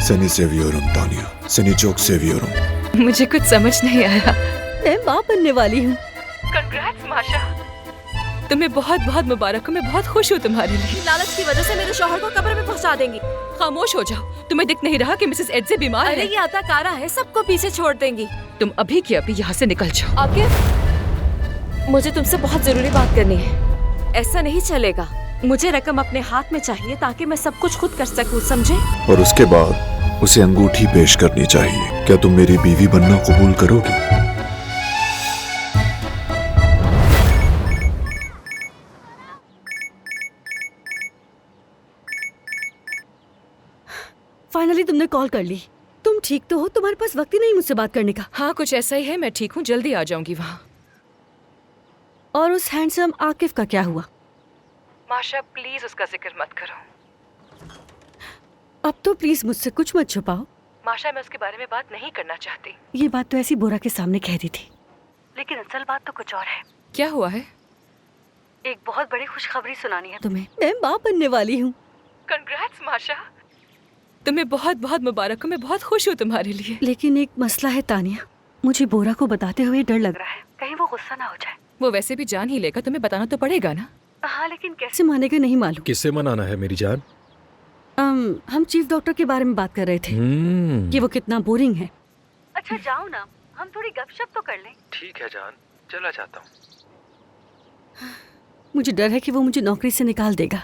Seni seviyorum Tanya. Seni çok seviyorum. मुझे कुछ समझ नहीं आया। मैं माँ बनने वाली हूँ। Congrats माशा। तुम्हें बहुत बहुत मुबारक हो। मैं बहुत खुश हूँ तुम्हारे लिए। लालच की वजह से मेरे शौहर को कब्र में पहुँचा देंगी। खामोश हो जाओ। तुम्हें दिख नहीं रहा कि मिसेस एड्जे बीमार अरे है? ये अदाकारा है, सबको पीछे छोड़ देंगी। तुम अभी की अभी यहाँ से निकल जाओ। आकिफ, मुझे तुमसे बहुत जरूरी बात करनी है। ऐसा नहीं चलेगा। मुझे रकम अपने हाथ में चाहिए ताकि मैं सब कुछ खुद कर सकूं, समझे? और उसके बाद उसे अंगूठी पेश करनी चाहिए। क्या तुम मेरी बीवी बनना कबूल करोगी? फाइनली तुमने कॉल कर ली। तुम ठीक तो हो? तुम्हारे पास वक्त ही नहीं मुझसे बात करने का। हाँ कुछ ऐसा ही है। मैं ठीक हूँ, जल्दी आ जाऊंगी वहाँ। और उस हैंडसम आकिफ का क्या हुआ? माशा प्लीज उसका जिक्र मत करो। अब तो प्लीज मुझसे कुछ मत छुपाओ। माशा मैं उसके बारे में बात नहीं करना चाहती। ये बात तो ऐसी बोरा के सामने कह दी थी, लेकिन असल बात तो कुछ और है। क्या हुआ है? एक बहुत बड़ी खुशखबरी सुनानी है तुम्हें। मैं माँ बनने वाली हूँ। कंग्रेट्स माशा। तुम्हें बहुत बहुत मुबारक हो। मैं बहुत खुश हूँ तुम्हारे लिए। लेकिन एक मसला है तानिया, मुझे बोरा को बताते हुए डर लग रहा है, कहीं वो गुस्सा ना हो जाए। वो वैसे भी जान ही लेगा, तुम्हें बताना तो पड़ेगा ना। हाँ लेकिन कैसे मानेगा नहीं मालूम। किससे मनाना है मेरी जान? हम चीफ डॉक्टर के बारे में बात कर रहे थे कि वो कितना बोरिंग है। अच्छा जाओ ना, हम थोड़ी गपशप तो कर लें। ठीक है जान, चला जाता हूँ। मुझे डर है कि वो मुझे नौकरी से निकाल देगा।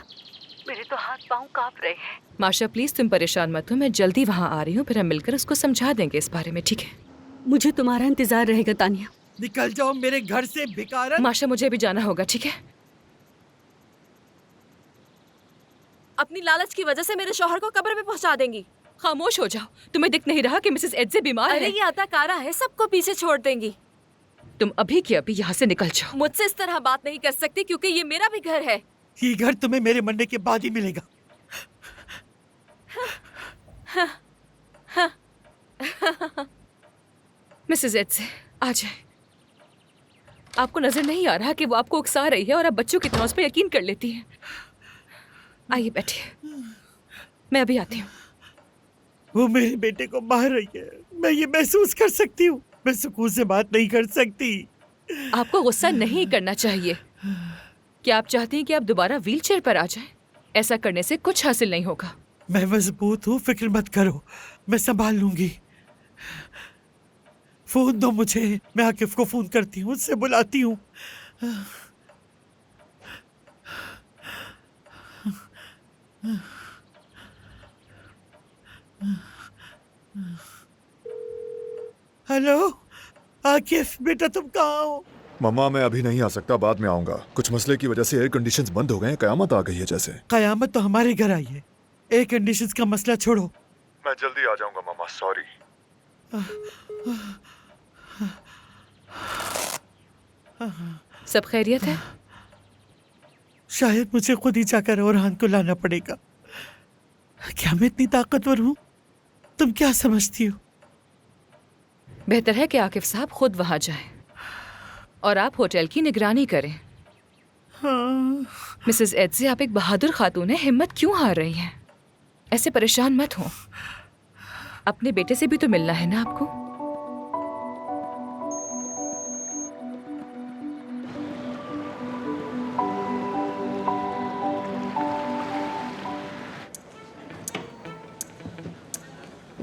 मेरे तो हाथ पाँव कांप रहे हैं। माशा प्लीज तुम परेशान मत हो। मैं जल्दी वहाँ आ रही हूँ, फिर हम मिलकर उसको समझा देंगे इस बारे में, ठीक है? मुझे तुम्हारा इंतजार रहेगा तानिया। निकल जाओ मेरे घर से बेकार। माशा मुझे भी जाना होगा, ठीक है? अपनी लालच की वजह से मेरे शौहर को कब्र में पहुंचा देंगी। खामोश हो जाओ। तुम्हें दिख नहीं रहा कि मिसेस एड्जे बीमार अरे है? ये अदाकारा है, सबको पीछे छोड़ देंगी। तुम अभी की अभी यहाँ से निकल जाओ। मुझसे इस तरह बात नहीं कर सकती क्योंकि ये मेरा भी घर है। ये घर तुम्हें मेरे मरने के बाद ही मिलेगा। मिसेस एड्जे आ जाए। आपको नजर नहीं आ रहा कि वो आपको उकसा रही है और आप बच्चों की तरह उस पर यकीन कर लेती हैं? आइए बैठिए, मैं अभी आती हूँ। वो मेरे बेटे को मार रही है, मैं ये महसूस कर सकती हूँ। मैं सुकून से बात नहीं कर सकती। आपको गुस्सा नहीं करना चाहिए। क्या आप चाहती हैं कि आप दोबारा व्हीलचेयर पर आ जाएं? ऐसा करने से कुछ हासिल नहीं होगा। मैं मजबूत हूँ, फिक्र मत करो, मैं संभाल लूंगी। फोन दो मुझे, मैं आकिफ को फोन करती हूँ, उससे बुलाती हूँ। हेलो आकिफ बेटा, तुम कहाँ हो? मम्मा मैं अभी नहीं आ सकता, बाद में आऊंगा। कुछ मसले की वजह से एयर कंडीशंस बंद हो गए हैं। कयामत आ गई है जैसे। कयामत तो हमारे घर आई है, एयर कंडीशंस का मसला छोड़ो। मैं जल्दी आ जाऊंगा मम्मा, सॉरी। सब खैरियत है? शायद मुझे खुद ही जाकर ओरहान को लाना पड़ेगा। क्या मैं इतनी ताकतवर हूँ? तुम क्या समझती हो? बेहतर है कि आकिफ साहब खुद वहां जाएं और आप होटल की निगरानी करें। हाँ। मिसेस एड्जे आप एक बहादुर खातून हैं, हिम्मत क्यों हार रही हैं? ऐसे परेशान मत हो। अपने बेटे से भी तो मिलना है ना आपको।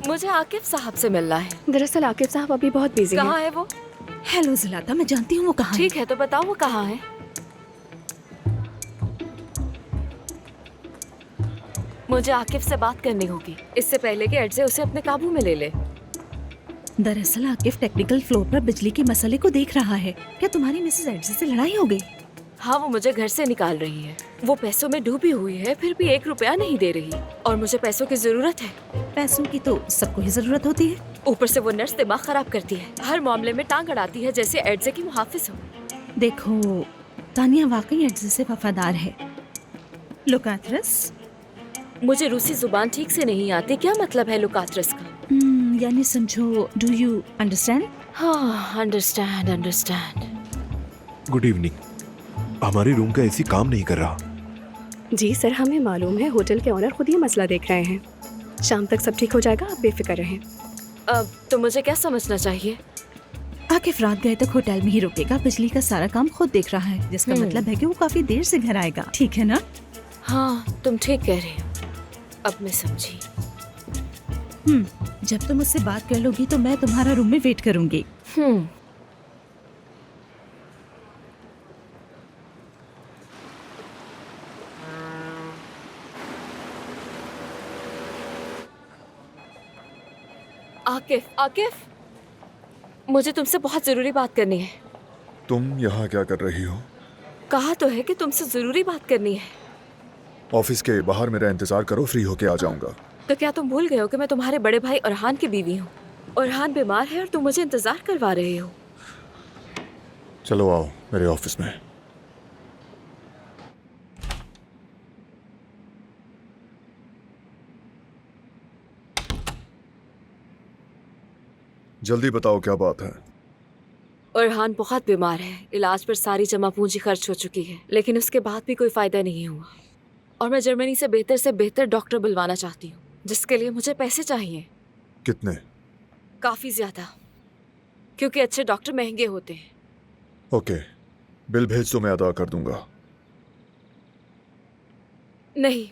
मुझे आकिफ साहब से मिलना है। दरअसल आकिफ साहब अभी बहुत बिजी हैं। कहाँ है वो? हेलो ज़लाता, मैं जानती हूँ वो कहाँ है। ठीक है तो बताओ वो कहाँ है। मुझे आकिफ से बात करनी होगी इससे पहले कि एड्जे उसे अपने काबू में ले ले। दरअसल आकिफ टेक्निकल फ्लोर पर बिजली के मसले को देख रहा है। क्या तुम्हारी मिसेस एड्जे से लड़ाई हो गई? हाँ वो मुझे घर से निकाल रही है। वो पैसों में डूबी हुई है, फिर भी 1 रुपया नहीं दे रही और मुझे पैसों की जरूरत है। पैसों की तो सबको ही जरूरत होती है। ऊपर से वो नर्स दिमाग खराब करती है, हर मामले में टांग अड़ाती है जैसे एड्जे की मुहाफिज हो। देखो तानिया वाकई एड्जे से वफादार है। लुकात्रस, मुझे रूसी जुबान ठीक से नहीं आती, क्या मतलब है लुकात्रस का? यानी समझो, डू यू अंडरस्टैंड? हाँ अंडरस्टैंड। Good evening. हमारे रूम का एसी काम नहीं कर रहा। जी सर, हमें मालूम है। होटल के ऑनर खुद ये मसला देख रहे हैं। शाम तक सब ठीक हो जाएगा, आप बेफिक्र रहें। अब तो मुझे क्या समझना चाहिए? आकिफ रात गए तक होटल में ही रुकेगा, बिजली का सारा काम खुद देख रहा है, जिसका मतलब है कि वो काफी देर से घर आएगा। ठीक है ना? हाँ, तुम ठीक कह रही हो। अब मैं समझी। जब तुम मुझसे बात कर लोगी तो मैं तुम्हारा रूम में वेट करूंगी। आकिफ, आकिफ, मुझे तुमसे बहुत जरूरी बात करनी है। तुम यहाँ क्या कर रही हो? कहा तो है कि तुमसे जरूरी बात करनी है। ऑफिस के बाहर मेरा इंतजार करो, फ्री होके आ जाऊंगा। तो क्या तुम भूल गए हो कि मैं तुम्हारे बड़े भाई अरहान की बीवी हूँ? अरहान बीमार है और तुम मुझे इंतजार करवा रहे हो। चलो आओ मेरे ऑफिस में। जल्दी बताओ क्या बात है? अरहान बहुत बीमार है, इलाज पर सारी जमा पूंजी खर्च हो चुकी है, लेकिन उसके बाद भी कोई फायदा नहीं हुआ। और मैं जर्मनी से बेहतर डॉक्टर बुलवाना चाहती हूँ, जिसके लिए मुझे पैसे चाहिए। कितने? काफी ज्यादा, क्योंकि अच्छे डॉक्टर महंगे होते हैं। ओके, बिल भेज दो, मैं अदा कर दूंगा। नहीं,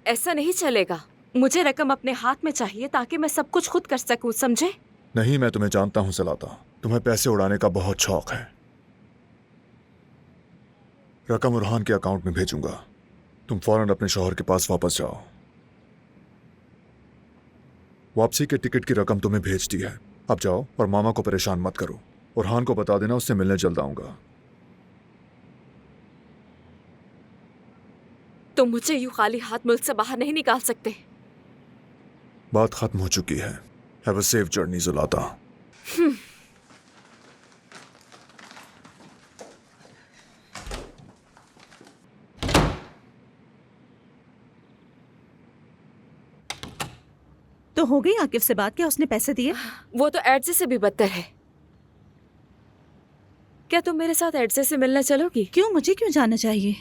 ऐसा नहीं चलेगा। मुझे रकम अपने हाथ में चाहिए ताकि मैं सब कुछ खुद कर सकूं, समझे? नहीं, मैं तुम्हें जानता हूं सलाता, तुम्हें पैसे उड़ाने का बहुत शौक है। रकम अरहान के अकाउंट में भेजूंगा, तुम फौरन अपने शौहर के पास वापस जाओ। वापसी के टिकट की रकम तुम्हें भेज दी है, अब जाओ और मामा को परेशान मत करो। अरहान को बता देना उससे मिलने जल्द आऊंगा। तुम मुझे यूं खाली हाथ मुल्क से बाहर नहीं निकाल सकते। बात खत्म हो चुकी है। हैव अ सेफ जर्नी जुलाता। तो हो गई आकिफ से बात? क्या उसने पैसे दिए? वो तो एडजे से भी बदतर है। क्या तुम मेरे साथ एडजे से मिलना चलोगी? क्यों? मुझे क्यों जाना चाहिए?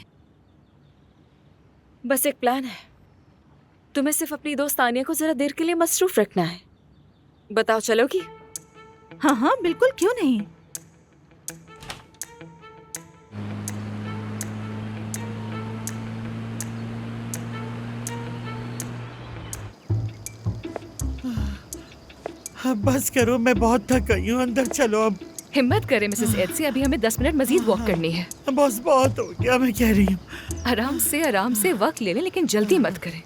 बस एक प्लान है। तुम्हें सिर्फ अपनी दोस्त तानिया को जरा देर के लिए मसरूफ रखना है। बताओ, चलोगी? हाँ हाँ बिल्कुल, क्यों नहीं। अब बस करो, मैं बहुत थक गई हूँ, अंदर चलो अब। हिम्मत करें मिसेस एड से, अभी हमें 10 मिनट मजीद वॉक करनी है। बस बहुत हो गया, मैं कह रही हूँ। आराम से वक्त ले लें, लेकिन जल्दी मत करें।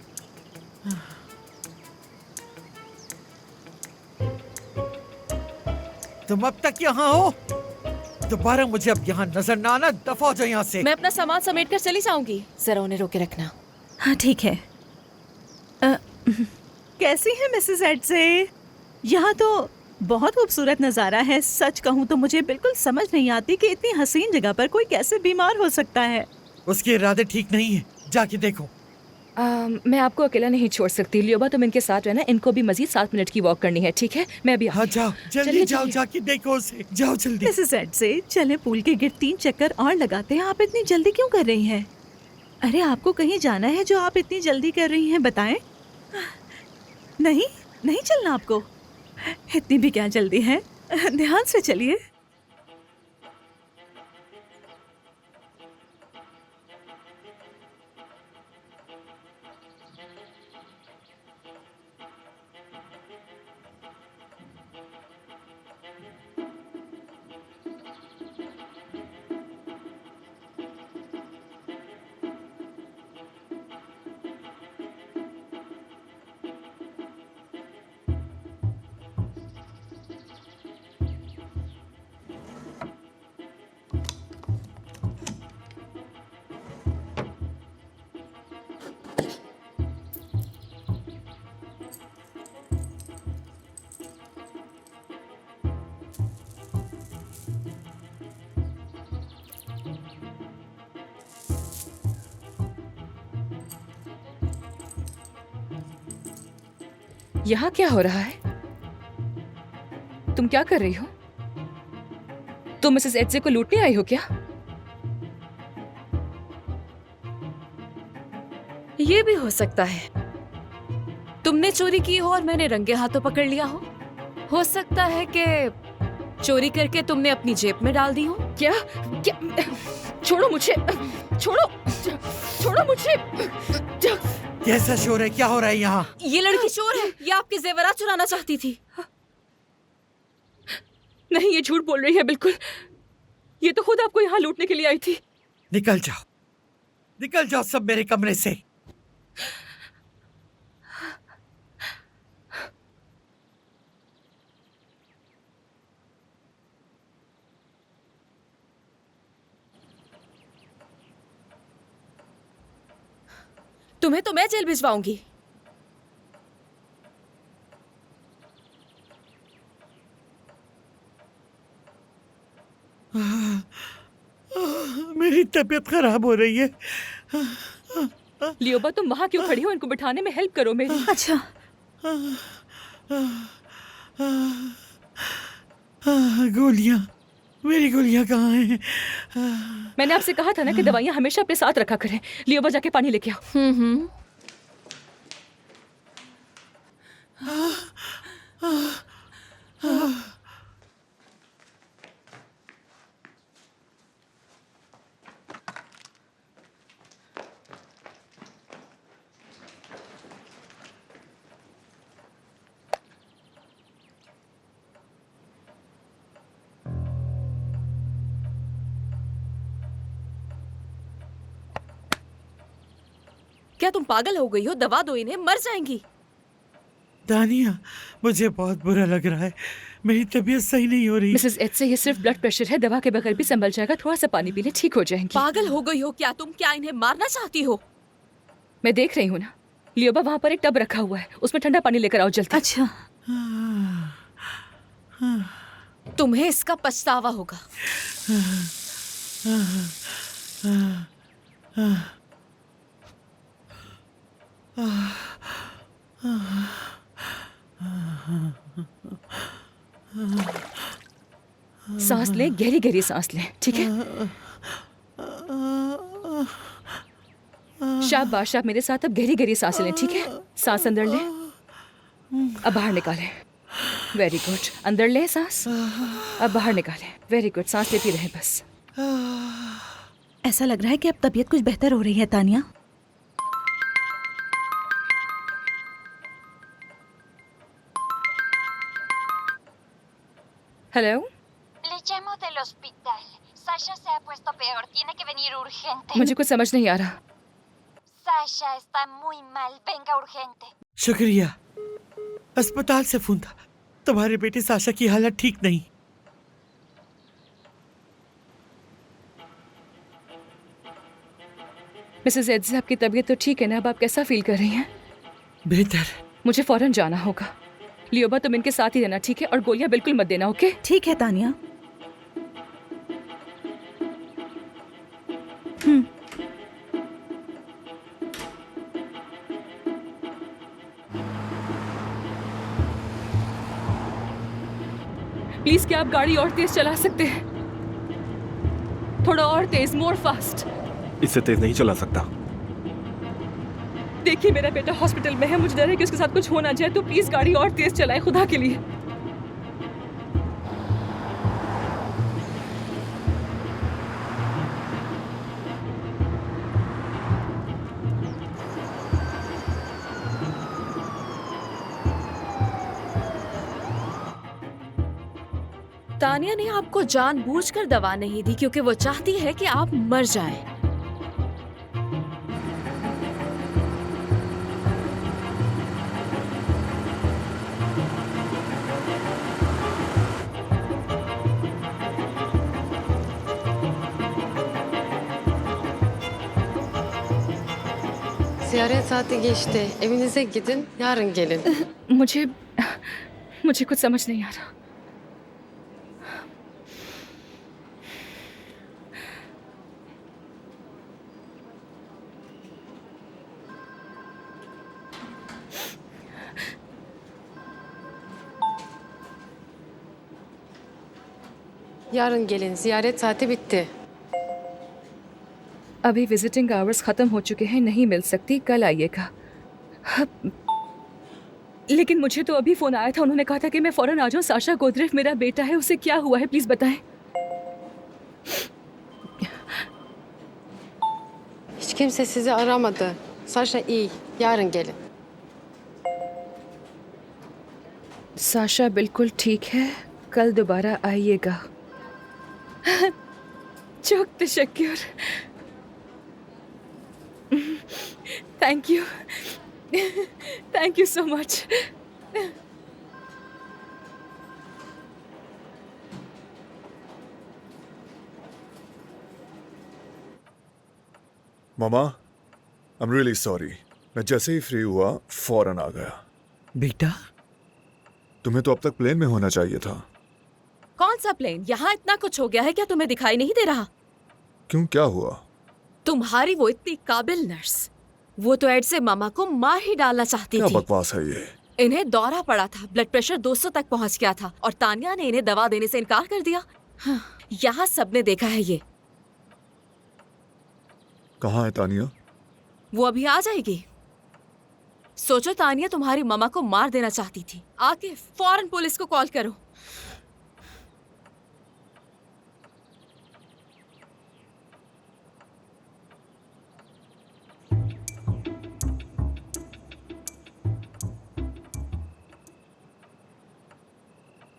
तुम अब तक यहाँ हो? दोबारा मुझे अब यहाँ नजर ना आना, दफा हो जाओ यहाँ से। मैं अपना सामान समेट कर चली जाऊंगी, जरा उन्हें रोके रखना। हाँ ठीक है। कैसी है मिसेस एडसे? यहाँ तो बहुत खूबसूरत नज़ारा है। सच कहूँ तो मुझे बिल्कुल समझ नहीं आती कि इतनी हसीन जगह पर कोई कैसे बीमार हो सकता है। उसके इरादे ठीक नहीं है, जाके देखो। मैं आपको अकेला नहीं छोड़ सकती। लियोबा, तुम इनके साथ रहना, इनको भी मजीद 7 मिनट की वॉक करनी है, ठीक है? मैं अभी हाँ जाओ, जल्दी जाओ, जाके देखो उसे, जाओ जल्दी। मिसेस एडसे, चले पूल के गिर्द 3 चक्कर और लगाते हैं। आप इतनी जल्दी क्यों कर रही हैं? अरे आपको कहीं जाना है जो आप इतनी जल्दी कर रही हैं, बताएं। नहीं नहीं चलना आपको, इतनी भी क्या जल्दी है। ध्यान से चलिए। यहाँ क्या हो रहा है? तुम क्या कर रही हो? तुम मिसेस एडसे को लूटने आई हो क्या? ये भी हो सकता है। तुम तुमने चोरी की हो और मैंने रंगे हाथों पकड़ लिया हो सकता है कि चोरी करके तुमने अपनी जेब में डाल दी हो। क्या क्या छोड़ो मुझे, छोड़ो छोड़ो मुझे। कैसा शोर है? क्या हो रहा है यहाँ? ये लड़की चोर है, ये आपके जेवरात चुराना चाहती थी। नहीं, ये झूठ बोल रही है बिल्कुल। ये तो खुद आपको यहाँ लूटने के लिए आई थी। निकल जाओ, निकल जाओ सब मेरे कमरे से। तुम्हें तो मैं जेल भिजवाऊंगी। मेरी तबीयत खराब हो रही है। लियोबा, तुम वहाँ क्यों खड़ी हो? इनको बिठाने में हेल्प करो मेरी। अच्छा, गोलियां, मेरी गोलियां कहाँ हैं? मैंने आपसे कहा था ना कि दवाइयाँ हमेशा अपने साथ रखा करें। लियोबा, जाके पानी लेके आओ। क्या तुम पागल हो गई हो? दवा दो इन्हें, मर जाएंगी। दानिया, मुझे बहुत बुरा लग रहा है। मेरी तबीयत सही नहीं हो रही। मिसेस एच से ये सिर्फ ब्लड प्रेशर है, दवा के बगैर भी संभल जाएगा। थोड़ा सा पानी पी ले, ठीक हो जाएंगी। पागल हो गई हो क्या तुम? क्या इन्हें मारना चाहती हो? मैं देख रही हूँ ना। लियोबा, वहाँ पर एक टब रखा हुआ है, उसमें ठंडा पानी लेकर आओ जल्दी। अच्छा। तुम्हें इसका पछतावा होगा। सांस लें, गहरी गहरी सांस लें, ठीक है? शाबाश, आप मेरे साथ अब गहरी गहरी सांस लें, ठीक है? सांस अंदर लें, अब बाहर निकालें। Very good. अंदर लें सांस, अब बाहर निकालें। Very good. सांस लेती रहें बस। ऐसा लग रहा है कि अब तबीयत कुछ बेहतर हो रही है Tania. Hello, Le llamo del hospital. Sasha se ha puesto peor. Tiene que venir urgente. मुझे कुछ समझ नहीं आ रहा। Sasha está muy mal. Venga urgente. शुक्रिया। अस्पताल से फोन था। तुम्हारी बेटी साशा की हालत ठीक नहीं। मिसेस एड्स, आपकी तबीयत तो ठीक है ना? अब आप कैसा फील कर रही हैं? बेहतर। मुझे फौरन जाना होगा। लियोबा, तुम इनके साथ ही रहना, ठीक है? और गोलियां बिल्कुल मत देना, ओके? ठीक है तानिया। प्लीज, क्या आप गाड़ी और तेज चला सकते हैं? थोड़ा और तेज, मोर फास्ट। इससे तेज नहीं चला सकता। देखिए, मेरा बेटा हॉस्पिटल में है, मुझे डर है कि उसके साथ कुछ हो ना जाए, तो प्लीज गाड़ी और तेज चलाएं, खुदा के लिए। तानिया ने आपको जानबूझकर दवा नहीं दी क्योंकि वो चाहती है कि आप मर जाएं। Ziyaret saati geçti. Evinize gidin, yarın gelin. मुझे कुछ समझ नहीं आ रहा। Yarın gelin, ziyaret saati bitti. अभी विजिटिंग आवर्स खत्म हो चुके हैं, नहीं मिल सकती, कल आइएगा। लेकिन मुझे तो अभी फोन आया था, उन्होंने कहा था कि मैं फौरन आ जाऊं। साशा गोदरेफ मेरा बेटा है, उसे क्या हुआ है प्लीज बताएं। Hiç kimse sizi aramadı. Saşa iyi. Yarın gelin. Sasha बिल्कुल ठीक है, कल दोबारा आइएगा। çok teşekkür। Thank you, thank you so much. Mama, I am really sorry. मैं जैसे ही फ्री हुआ फौरन आ गया। बेटा, तुम्हें तो अब तक प्लेन में होना चाहिए था। कौन सा प्लेन? यहाँ इतना कुछ हो गया है क्या तुम्हें दिखाई नहीं दे रहा? क्यों, क्या हुआ? तुम्हारी वो इतनी काबिल नर्स, वो तो एड से मामा को मार ही डालना चाहती क्या थी। बकवास है ये? इन्हें दौरा पड़ा था, ब्लड प्रेशर 200 तक पहुंच गया था और तानिया ने इन्हें दवा देने से इनकार कर दिया। हाँ, यहाँ सबने देखा है ये। कहाँ है तानिया? वो अभी आ जाएगी। सोचो, तानिया तुम्हारी मामा को मार देना चाहती थी। आकिफ, फौरन पुलिस को कॉल करो।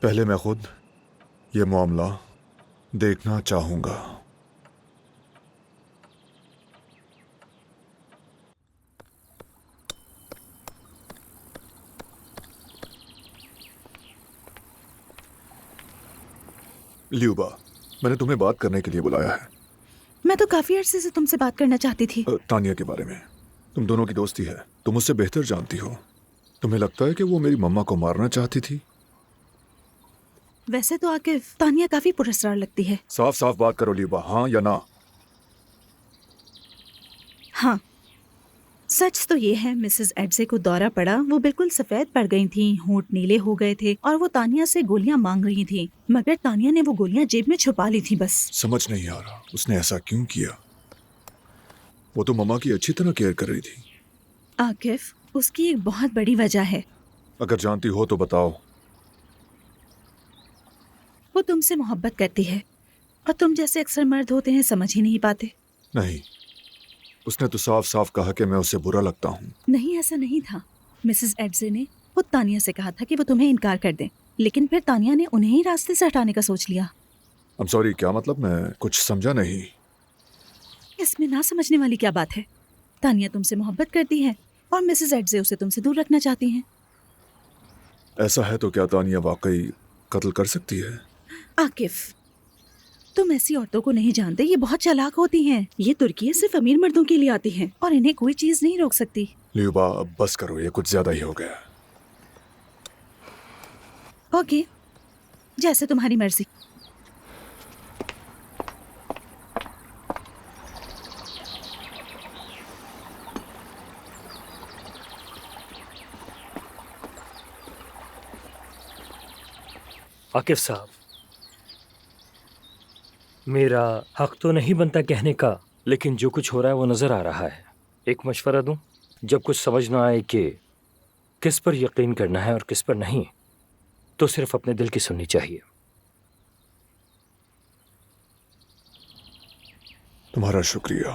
पहले मैं खुद ये मामला देखना चाहूंगा। ल्यूबा, मैंने तुम्हें बात करने के लिए बुलाया है। मैं तो काफी अरसे से तुमसे बात करना चाहती थी। तानिया के बारे में। तुम दोनों की दोस्ती है, तुम उससे बेहतर जानती हो। तुम्हें लगता है कि वो मेरी मम्मा को मारना चाहती थी? वैसे तो आकिफ, तानिया काफी पुरस्कार लगती है। साफ साफ बात करो ल्यूबा, हाँ या ना? हाँ, सच तो ये है मिसेस एड्जे को दौरा पड़ा, वो बिल्कुल सफेद पड़ गई थी, होंठ नीले हो गए थे और वो तानिया से गोलियां मांग रही थी, मगर तानिया ने वो गोलियां जेब में छुपा ली थी बस। समझ नहीं आ रहा उसने ऐसा क्यों किया। वो तो मम्मा की अच्छी तरह केयर कर रही थी। आकिफ, उसकी एक बहुत बड़ी वजह है। अगर जानती हो तो बताओ। वो तुमसे मोहब्बत करती है और तुम जैसे अक्सर मर्द होते हैं समझ ही नहीं पाते। नहीं, उसने तो साफ साफ कहा कि मैं उससे बुरा लगता हूँ। नहीं, ऐसा नहीं था। मिसेस एड्जे ने खुद तानिया से कहा था कि वो तुम्हें इनकार कर दें, लेकिन फिर तानिया ने उन्हें ही रास्ते से हटाने का सोच लिया। I'm sorry, क्या मतलब? मैं कुछ समझा नहीं। इसमें ना समझने वाली क्या बात है? तानिया तुमसे मोहब्बत करती है और मिसेस एड्जे उसे तुमसे दूर रखना चाहती हैं। ऐसा है तो क्या तानिया वाकई कत्ल कर सकती है? आकिफ, तुम ऐसी औरतों को नहीं जानते, ये बहुत चालाक होती हैं। ये तुर्की सिर्फ अमीर मर्दों के लिए आती हैं और इन्हें कोई चीज नहीं रोक सकती। ल्यूबा, अब बस करो, ये कुछ ज्यादा ही हो गया। ओके, जैसे तुम्हारी मर्जी। आकिफ साहब, मेरा हक तो नहीं बनता कहने का, लेकिन जो कुछ हो रहा है वो नज़र आ रहा है। एक मशवरा दूं? जब कुछ समझ ना आए कि किस पर यकीन करना है और किस पर नहीं, तो सिर्फ अपने दिल की सुननी चाहिए। तुम्हारा शुक्रिया।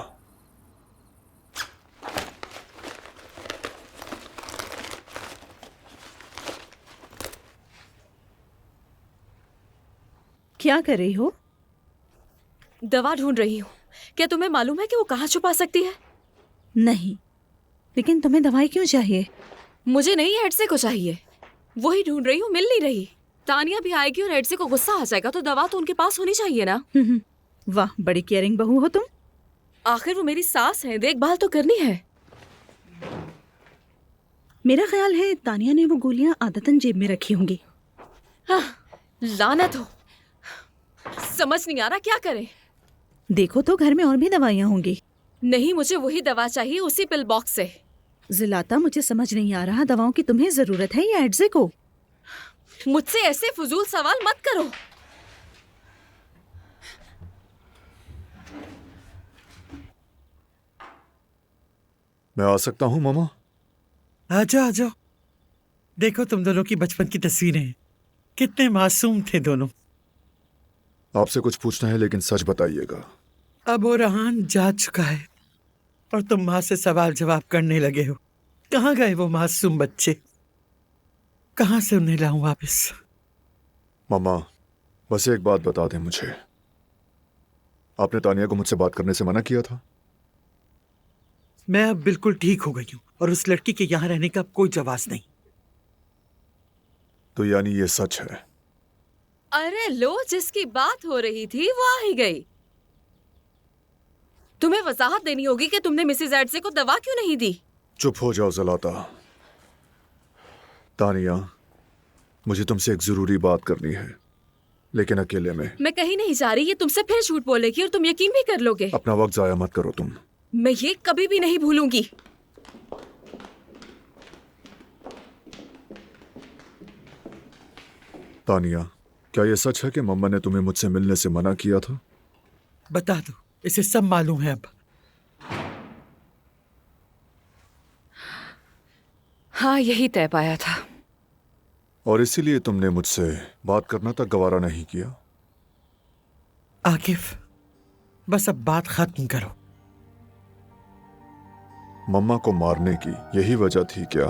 क्या कर रही हो? दवा ढूंढ रही हूँ। क्या तुम्हें मालूम है कि वो कहाँ छुपा सकती है? नहीं, लेकिन तुम्हें दवाई क्यों चाहिए? मुझे नहीं, एड्से को चाहिए। वही ढूंढ रही हूँ, मिल नहीं रही। तानिया भी आएगी और एड्से को गुस्सा आ जाएगा, तो दवा तो उनके पास होनी चाहिए ना। वाह, बड़ी केयरिंग बहू हो तुम। आखिर वो मेरी सास है, देखभाल तो करनी है। मेरा ख्याल है तानिया ने वो गोलियां आदतन जेब में रखी होंगी। लानत हो, समझ नहीं आ रहा क्या करें। देखो तो घर में और भी दवाइयां होंगी। नहीं, मुझे वही दवा चाहिए, उसी पिल बॉक्स से। जिलाता, मुझे समझ नहीं आ रहा दवाओं की तुम्हें जरूरत है या एड्जे को? मुझसे ऐसे फजूल सवाल मत करो। मैं आ सकता हूँ मामा? आजा आजा। देखो तुम दोनों की बचपन की तस्वीरें, कितने मासूम थे दोनों। आपसे कुछ पूछना है लेकिन सच बताइएगा। अब ओरहान जा चुका है और तुम माँ से सवाल जवाब करने लगे हो। कहाँ गए वो मासूम बच्चे? कहाँ से उन्हें लाऊं वापस? मम्मा, बस एक बात बता दें मुझे, आपने तानिया को मुझसे बात करने से मना किया था? मैं अब बिल्कुल ठीक हो गई हूँ और उस लड़की के यहाँ रहने का अब कोई जवाब नहीं। तो यानी ये सच है? अरे लो, जिसकी बात हो रही थी वो आ ही गई। तुम्हें वजाहत देनी होगी कि तुमने मिसेज एडसे को दवा क्यों नहीं दी। चुप हो जाओ जलाता। तानिया, मुझे तुमसे एक जरूरी बात करनी है, लेकिन अकेले में। मैं कहीं नहीं जा रही, ये तुमसे फिर झूठ बोलेगी और तुम यकीन भी कर लोगे। अपना वक्त जाया मत करो तुम। मैं ये कभी भी नहीं भूलूंगी। तानिया, क्या यह सच है कि मम्मा ने तुम्हें मुझसे मिलने से मना किया था? बता दो, इसे सब मालूम है अब। हाँ, यही तय पाया था। और इसीलिए तुमने मुझसे बात करना तक गवारा नहीं किया? आकिफ, बस अब बात खत्म करो। मम्मा को मारने की यही वजह थी क्या?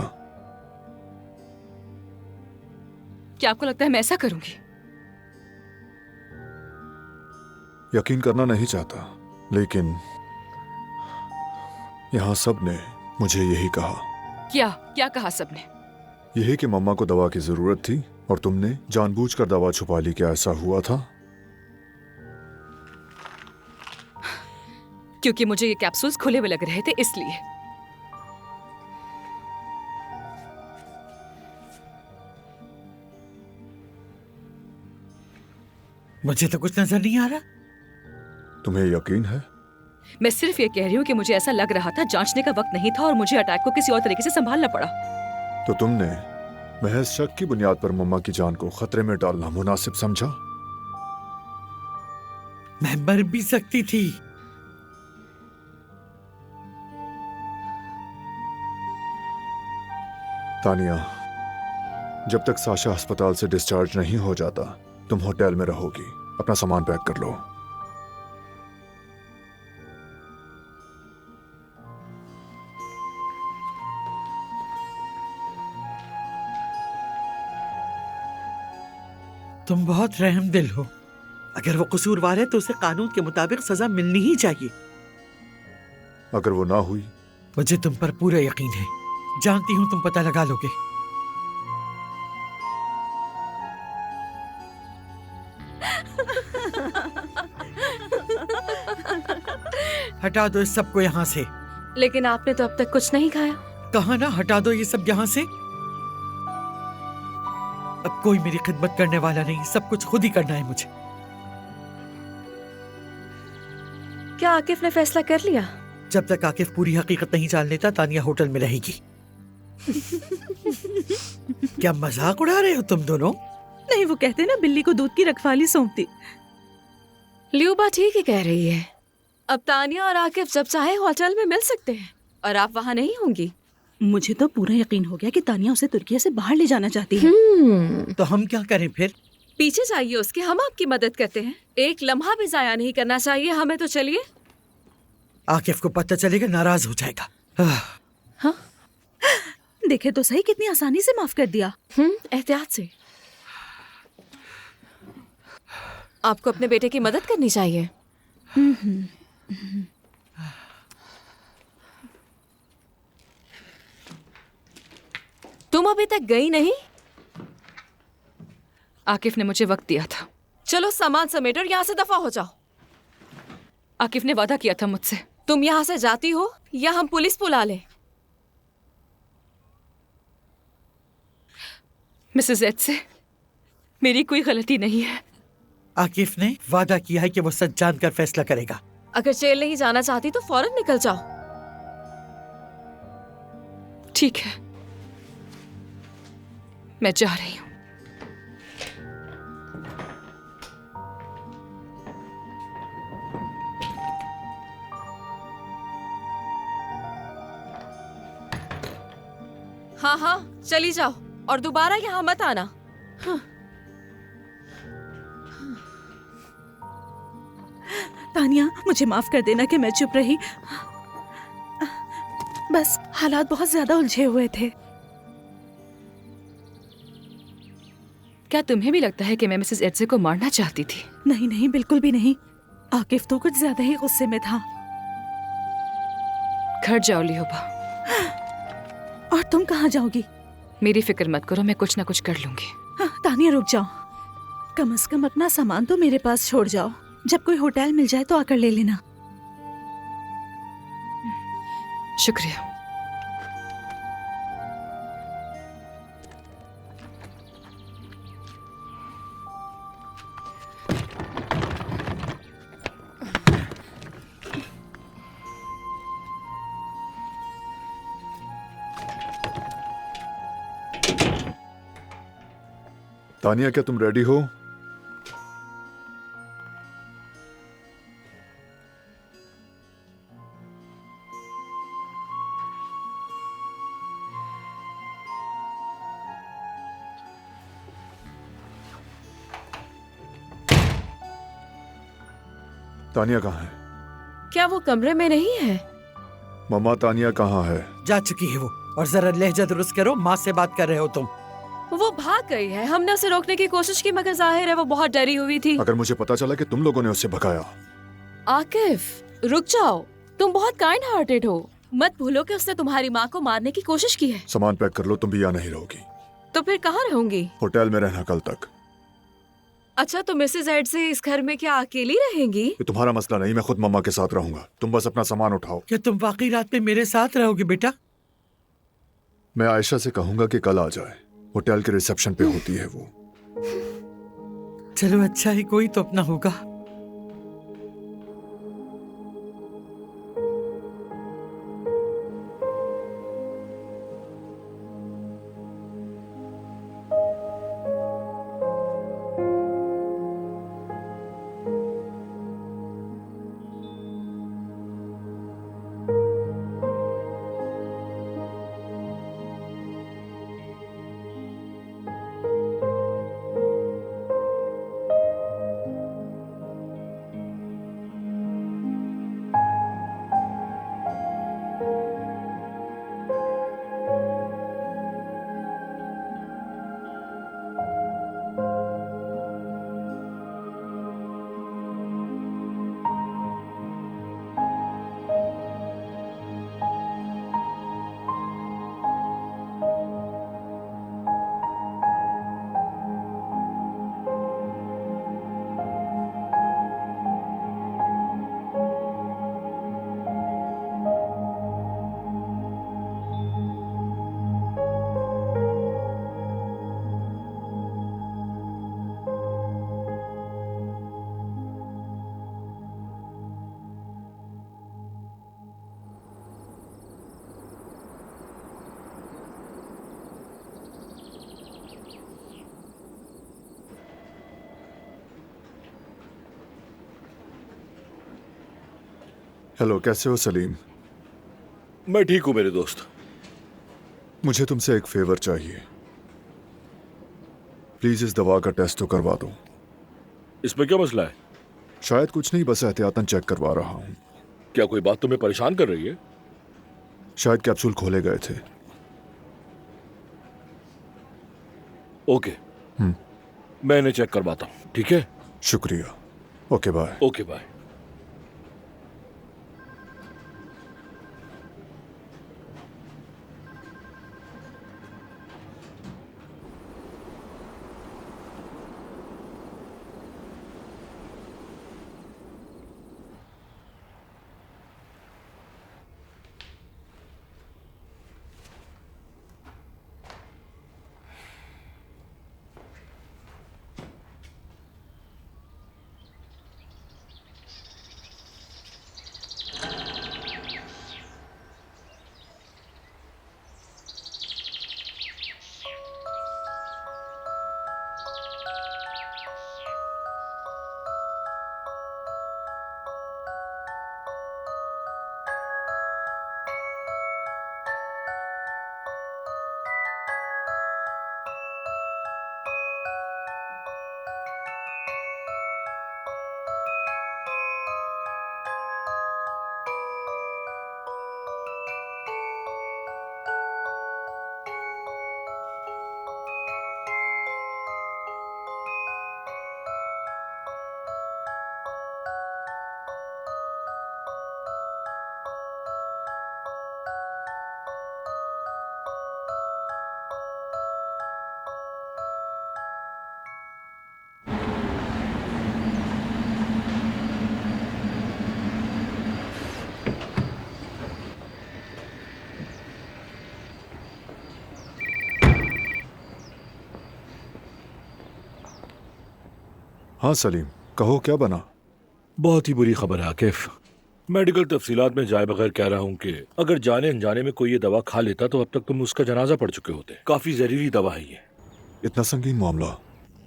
क्या आपको लगता है मैं ऐसा करूंगी? यकीन करना नहीं चाहता, लेकिन यहां सबने मुझे यही कहा। क्या कहा सबने? यही कि मम्मा को दवा की जरूरत थी और तुमने जानबूझकर दवा छुपा ली। क्या ऐसा हुआ था? क्योंकि मुझे ये कैप्सूल्स खुले हुए लग रहे थे, इसलिए। मुझे तो कुछ नजर नहीं आ रहा। तुम्हें यकीन है? मैं सिर्फ ये कह रही हूँ कि मुझे ऐसा लग रहा था, जांचने का वक्त नहीं था और मुझे अटैक को किसी और तरीके से संभालना पड़ा। तो तुमने महज शक की बुनियाद पर मम्मा की जान को खतरे में डालना मुनासिब समझा? मैं मर भी सकती थी। तानिया, जब तक साशा अस्पताल से डिस्चार्ज नहीं हो जाता, तुम होटल में रहोगी। अपना सामान पैक कर लो। तुम बहुत रहमदिल हो। अगर वो कसूरवार है तो उसे कानून के मुताबिक सजा मिलनी ही चाहिए। अगर वो ना हुई? मुझे तुम पर पूरा यकीन है। जानती हूं तुम पता लगा लोगे। हटा दो इस सबको यहाँ से। लेकिन आपने तो अब तक कुछ नहीं खाया। कहा ना हटा दो ये सब यहाँ से। अब कोई मेरी खिदमत करने वाला नहीं, सब कुछ खुद ही करना है मुझे। क्या आकिफ ने फैसला कर लिया? जब तक आकिफ पूरी हकीकत नहीं जान लेता, तानिया होटल में रहेगी। क्या मजाक उड़ा रहे हो तुम दोनों? नहीं, वो कहते ना बिल्ली को दूध की रखवाली सौंपती। ल्यूबा ठीक ही कह रही है। अब तानिया और आकिफ जब चाहे होटल में मिल सकते हैं और आप वहाँ नहीं होंगी। मुझे तो पूरा यकीन हो गया कि तानिया उसे तुर्किया से बाहर ले जाना चाहती है। तो हम क्या करें फिर? पीछे जाइए उसके, हम आपकी मदद करते हैं। एक लम्हा भी जाया नहीं करना चाहिए हमें। तो चलिए। आकिफ को पता चलेगा, नाराज हो जाएगा। हाँ, देखे तो सही, कितनी आसानी से माफ कर दिया। एहतियात से। आपको अपने बेटे की मदद करनी चाहिए। तुम अभी तक गई नहीं? आकिफ ने मुझे वक्त दिया था। चलो सामान समेटो और यहाँ से दफा हो जाओ। आकिफ ने वादा किया था मुझसे। तुम यहाँ से जाती हो या हम पुलिस बुला लें? मिसेस एड से मेरी कोई गलती नहीं है। आकिफ ने वादा किया है कि वो सच जानकर फैसला करेगा। अगर जेल नहीं जाना चाहती तो फौरन निकल जाओ। ठीक है, मैं जा रही हूँ। हाँ हाँ, चली जाओ। और दोबारा यहाँ मत आना। तानिया, मुझे माफ कर देना कि मैं चुप रही। बस हालात बहुत ज्यादा उलझे हुए थे। क्या तुम्हें भी लगता है कि मैं मिसेस एडसे को मारना चाहती थी? नहीं नहीं, बिल्कुल भी नहीं। आकिफ तो कुछ ज्यादा ही गुस्से में था। घर जाओ लियोबा। और तुम कहाँ जाओगी? मेरी फिक्र मत करो, मैं कुछ ना कुछ कर लूंगी। हाँ, तानिया रुक जाओ। कम से कम अपना सामान तो मेरे पास छोड़ जाओ। जब कोई होटल मिल जाए तो आकर ले लेना। शुक्रिया। तानिया, क्या तुम रेडी हो? तानिया कहाँ है? क्या वो कमरे में नहीं है? मम्मा, तानिया कहाँ है? जा चुकी है वो। और जरा लहजा दुरुस्त करो, माँ से बात कर रहे हो तुम। वो भाग गई है। हमने उसे रोकने की कोशिश की मगर जाहिर है वो बहुत डरी हुई थी। अगर मुझे पता चला कि तुम लोगों ने उसे भगाया। आकिफ रुक जाओ, तुम बहुत काइंड हार्टेड हो। मत भूलो कि उसने तुम्हारी माँ को मारने की कोशिश की है। सामान पैक कर लो, तुम भी यहाँ नहीं रहोगी। तो फिर कहाँ रहूंगी? होटल में रहना कल तक। अच्छा, तो मिसेज एड से इस घर में क्या अकेली रहेंगी? ये तुम्हारा मसला नहीं, मैं खुद मम्मा के साथ रहूंगा। तुम बस अपना सामान उठाओ। क्या तुम वाकई रात में मेरे साथ रहोगे बेटा? मैं आयशा से कहूंगा कि कल आ जाए। होटल के रिसेप्शन पे होती है वो। चलो अच्छा ही, कोई तो अपना होगा। हेलो, कैसे हो सलीम? मैं ठीक हूं मेरे दोस्त। मुझे तुमसे एक फेवर चाहिए। प्लीज इस दवा का टेस्ट तो करवा दो। इसमें क्या मसला है? शायद कुछ नहीं, बस एहतियातन चेक करवा रहा हूँ। क्या कोई बात तुम्हें परेशान कर रही है? शायद कैप्सूल खोले गए थे। ओके, मैं इन्हें चेक करवाता हूँ, ठीक है? शुक्रिया। Okay bye. Okay bye. हाँ सलीम, कहो क्या बना? बहुत ही बुरी खबर है आकिफ। मेडिकल तफसीलात में जाए बगैर कह रहा हूँ कि अगर जाने अनजाने में कोई ये दवा खा लेता तो अब तक तुम उसका जनाजा पड़ चुके होते। काफी जहरीली दवा है ये। इतना संगीन मामला?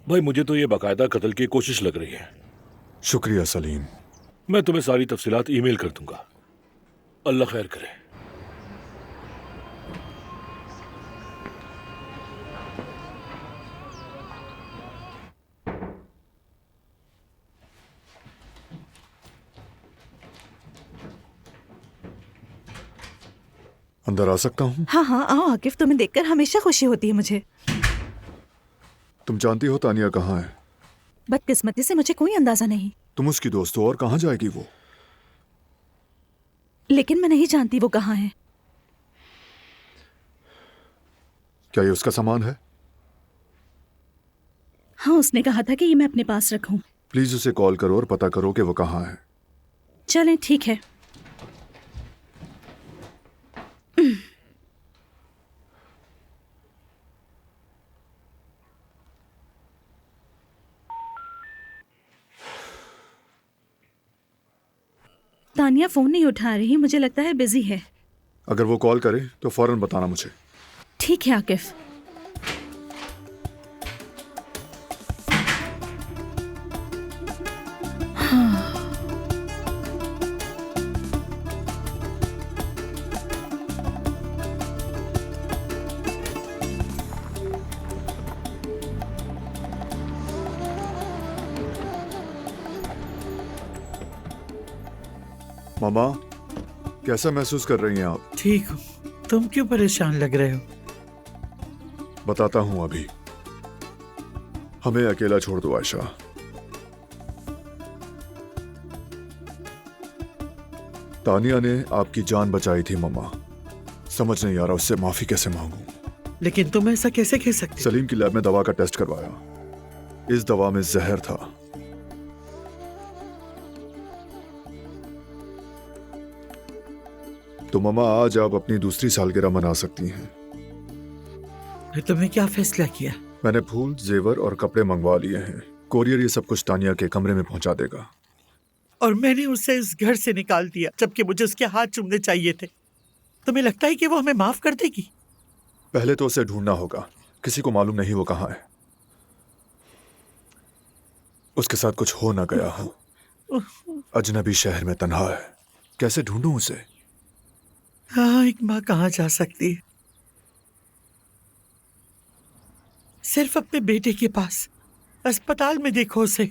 भाई मुझे तो ये बाकायदा कत्ल की कोशिश लग रही है। शुक्रिया सलीम। मैं तुम्हें सारी तफसीलात ईमेल कर दूंगा। अल्लाह खैर करे। अंदर आ सकता हूँ? हाँ हाँ आओ आकिफ, तुम्हें देखकर हमेशा खुशी होती है मुझे। तुम जानती हो तानिया कहाँ है? बदकिस्मती से मुझे कोई अंदाजा नहीं, तुम उसकी दोस्त हो और कहाँ जाएगी वो? लेकिन मैं नहीं जानती वो कहाँ है। क्या ये उसका सामान है? हाँ, उसने कहा था कि ये मैं अपने पास रखूं। प्लीज उसे कॉल करो और पता करो कि वो कहाँ है। चलें ठीक है। तानिया फोन नहीं उठा रही, मुझे लगता है बिजी है। अगर वो कॉल करे तो फौरन बताना मुझे। ठीक है आकिफ। मामा, कैसा महसूस कर रही हैं आप? ठीक हूँ, तुम क्यों परेशान लग रहे हो? बताता हूँ अभी। हमें अकेला छोड़ दो आयशा। तानिया ने आपकी जान बचाई थी मम्मा। समझ नहीं आ रहा उससे माफी कैसे मांगूं। लेकिन तुम ऐसा कैसे कह सकते? सलीम की लैब में दवा का टेस्ट करवाया, इस दवा में जहर था। तो मम्मा आज आप अपनी दूसरी सालगिरह मना सकती हैं। तुमने क्या फैसला किया? मैंने फूल, जेवर और कपड़े मंगवा लिए हैं। कोरियर ये सब कुछ तानिया के कमरे में पहुंचा देगा। और मैंने उसे इस घर से निकाल दिया जबकि मुझे उसके हाथ चूमने चाहिए थे। तुम्हें लगता है कि वो हमें माफ कर देगी? पहले तो उसे ढूंढना होगा। किसी को मालूम नहीं वो कहाँ है। उसके साथ कुछ हो ना गया हो। अजनबी शहर में तन्हा है, कैसे ढूंढूं उसे? हाँ, एक माँ कहाँ जा सकती है? सिर्फ अपने बेटे के पास। अस्पताल में देखो उसे।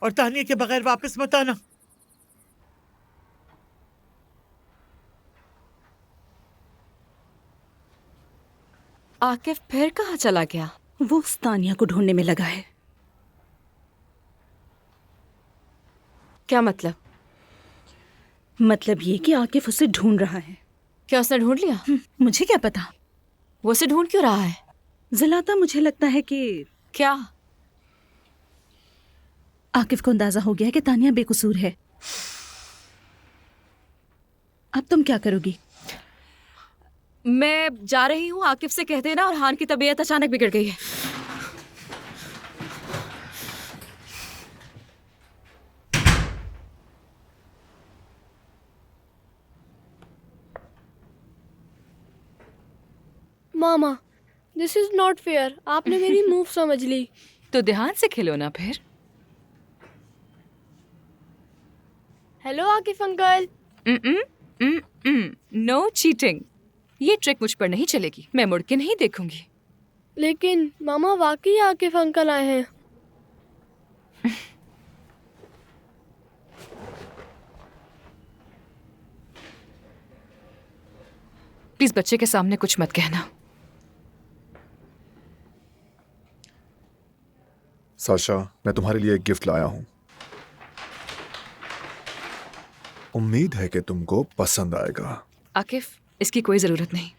और तानिया के बगैर वापस मत आना। आकिफ फिर कहाँ चला गया? वो उस तानिया को ढूंढने में लगा है। क्या मतलब? मतलब ये कि आकिफ उसे ढूंढ रहा है। क्या उसने ढूंढ लिया? मुझे क्या पता। वो उसे ढूंढ क्यों रहा है? ज़लाता, मुझे लगता है कि क्या? आकिफ को अंदाजा हो गया है कि तानिया बेकसूर है। अब तुम क्या करोगी? मैं जा रही हूँ, आकिफ से कह देना। और हान की तबीयत अचानक बिगड़ गई है। मामा, दिस इज नॉट फेयर। आपने मेरी मूव समझ ली। तो ध्यान से खेलो ना फिर। Hello Akif uncle. No cheating. ये ट्रिक मुझ पर नहीं चलेगी। मैं मुड़ के नहीं देखूंगी। लेकिन मामा, वाकई आकिफ अंकल आए हैं। प्लीज बच्चे के सामने कुछ मत कहना। साशा, मैं तुम्हारे लिए एक गिफ्ट लाया हूं। उम्मीद है कि तुमको पसंद आएगा। आकिफ, इसकी कोई जरूरत नहीं।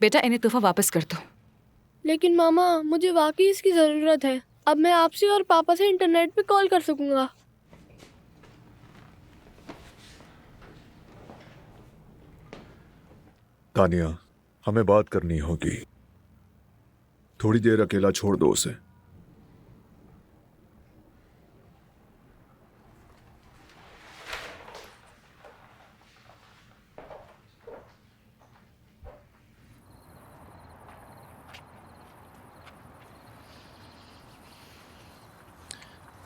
बेटा, इन्हें तोहफा वापस कर दो। लेकिन मामा, मुझे वाकई इसकी जरूरत है। अब मैं आपसे और पापा से इंटरनेट पे कॉल कर सकूंगा। तानिया, हमें बात करनी होगी। थोड़ी देर अकेला छोड़ दो उसे।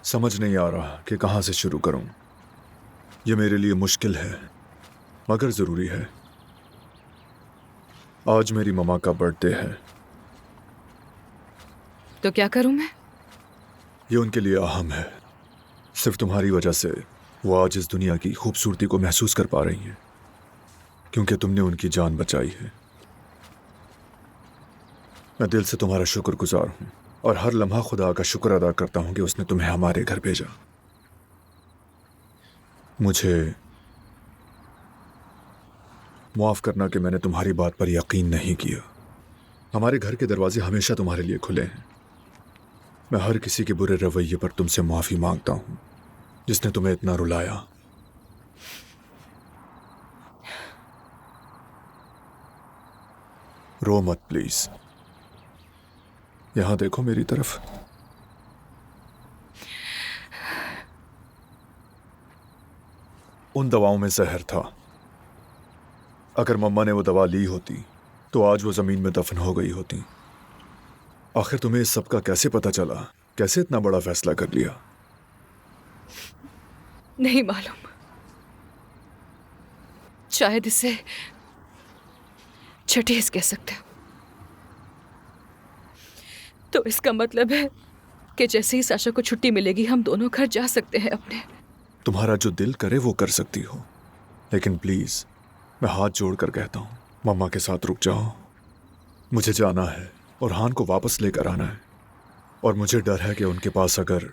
समझ नहीं आ रहा कि कहाँ से शुरू करूं। ये मेरे लिए मुश्किल है मगर ज़रूरी है। आज मेरी मम्मा का बर्थडे है। तो क्या करूं मैं? ये उनके लिए अहम है। सिर्फ तुम्हारी वजह से वो आज इस दुनिया की खूबसूरती को महसूस कर पा रही हैं, क्योंकि तुमने उनकी जान बचाई है। मैं दिल से तुम्हारा शुक्रगुजार हूं और हर लम्हा खुदा का शुक्र अदा करता हूं कि उसने तुम्हें हमारे घर भेजा। मुझे माफ करना कि मैंने तुम्हारी बात पर यकीन नहीं किया। हमारे घर के दरवाजे हमेशा तुम्हारे लिए खुले हैं। मैं हर किसी के बुरे रवैये पर तुमसे माफी मांगता हूं जिसने तुम्हें इतना रुलाया। रो मत प्लीज। यहां देखो मेरी तरफ। उन दवाओं में जहर था। अगर मम्मा ने वो दवा ली होती तो आज वो जमीन में दफन हो गई होती। आखिर तुम्हें इस सब का कैसे पता चला? कैसे इतना बड़ा फैसला कर लिया? नहीं मालूम। शायद इसे छठेस कह सकते हो। तो इसका मतलब है कि जैसे ही साशा को छुट्टी मिलेगी हम दोनों घर जा सकते हैं अपने। तुम्हारा जो दिल करे वो कर सकती हो, लेकिन प्लीज मैं हाथ जोड़कर कहता हूं, मम्मा के साथ रुक जाओ। मुझे जाना है और हान को वापस लेकर आना है, और मुझे डर है कि उनके पास अगर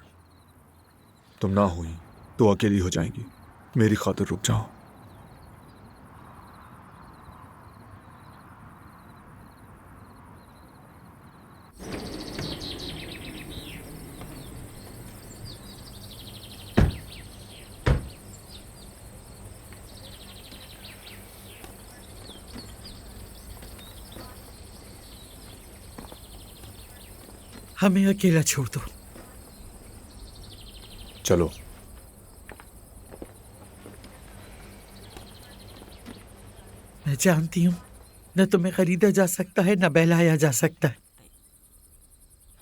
तुम ना हुई तो अकेली हो जाएंगी। मेरी खातिर रुक जाओ। हमें अकेला छोड़ दो। चलो। मैं जानती हूं न तुम्हें खरीदा जा सकता है न बहलाया जा सकता है।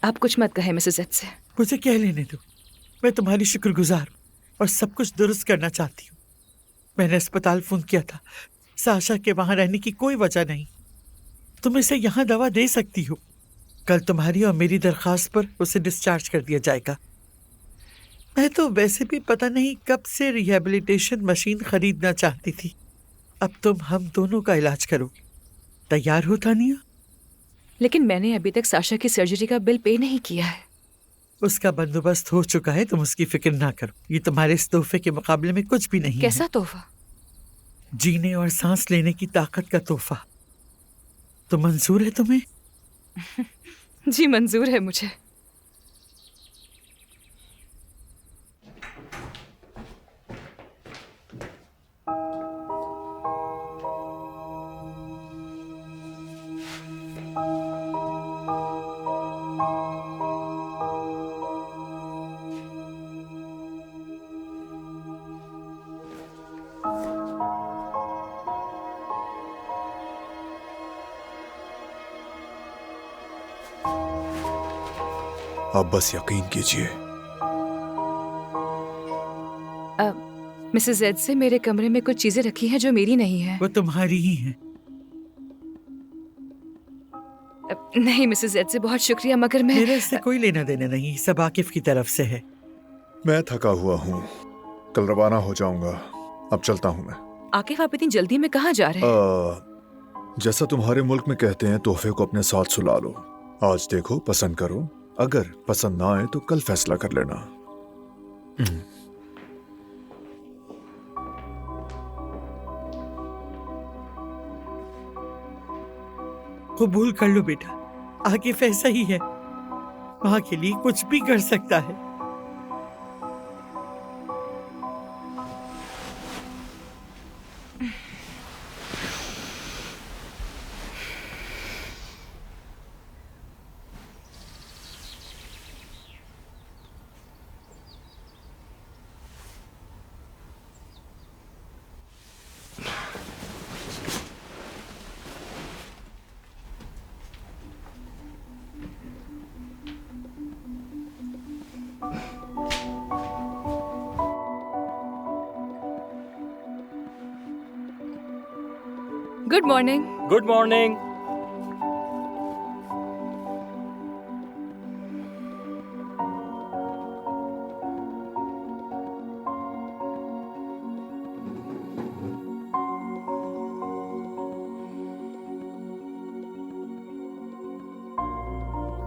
आप कुछ मत कहें मिसेस एड से। मुझे कह लेने दो। मैं तुम्हारी शुक्रगुजार हूं और सब कुछ दुरुस्त करना चाहती हूँ। मैंने अस्पताल फोन किया था। साशा के वहां रहने की कोई वजह नहीं। तुम इसे यहाँ दवा दे सकती हो। कल तुम्हारी और मेरी दरखास्त पर उसे डिस्चार्ज कर दिया जाएगा। मैं तो वैसे भी पता नहीं कब से रिहैबिलिटेशन मशीन खरीदना चाहती थी। अब तुम हम दोनों का इलाज करो। तैयार हो तानिया? लेकिन मैंने अभी तक साशा की सर्जरी का बिल पे नहीं किया है। उसका बंदोबस्त हो चुका है, तुम उसकी फिक्र ना करो। ये तुम्हारे इस तोहफे के मुकाबले में कुछ भी नहीं। कैसा तोहफा? जीने और सांस लेने की ताकत का तोहफा। तो मंजूर है तुम्हें? जी मंजूर है मुझे। आप बस यकीन कीजिए। मिसेस एड से मेरे कमरे में कुछ चीजें रखी हैं जो मेरी नहीं है। वो तुम्हारी ही है। नहीं मिसेस एड से बहुत शुक्रिया, मगर मैं मेरे इससे कोई लेना देना नहीं। सब आकिफ की तरफ से है। मैं थका हुआ हूँ, कल रवाना हो जाऊंगा। अब चलता हूँ मैं। आकिफ आप इतनी जल्दी में कहाँ जा रहे हैं? जैसा तुम्हारे मुल्क में कहते हैं, तोहफे को अपने साथ सुला लो। आज देखो, पसंद करो। अगर पसंद ना आए तो कल फैसला कर लेना। कबूल कर लो बेटा, आकिफ ऐसा ही है। माँ के लिए कुछ भी कर सकता है। Good morning. Good morning.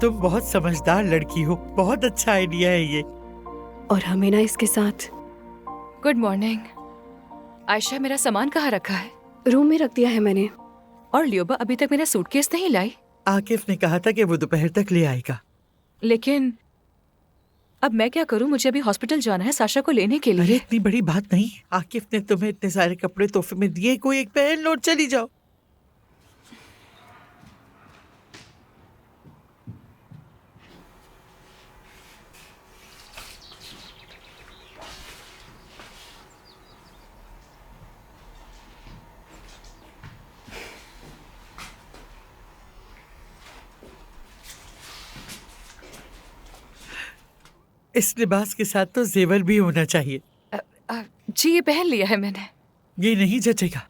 तुम बहुत समझदार लड़की हो, बहुत अच्छा आइडिया है ये। और हमें ना इसके साथ। Good morning. आयशा, मेरा सामान कहाँ रखा है? रूम में रख दिया है मैंने। और लियोबा अभी तक मेरा सूटकेस नहीं लाई। आकिफ ने कहा था कि वो दोपहर तक ले आएगा। लेकिन अब मैं क्या करूं? मुझे अभी हॉस्पिटल जाना है साशा को लेने के अरे लिए। इतनी बड़ी बात नहीं। आकिफ ने तुम्हें इतने सारे कपड़े तोहफे में दिए, कोई एक पहन लो और चली जाओ। इस लिबास के साथ तो जेवर भी होना चाहिए। जी, ये पहन लिया है मैंने। ये नहीं जचेगा।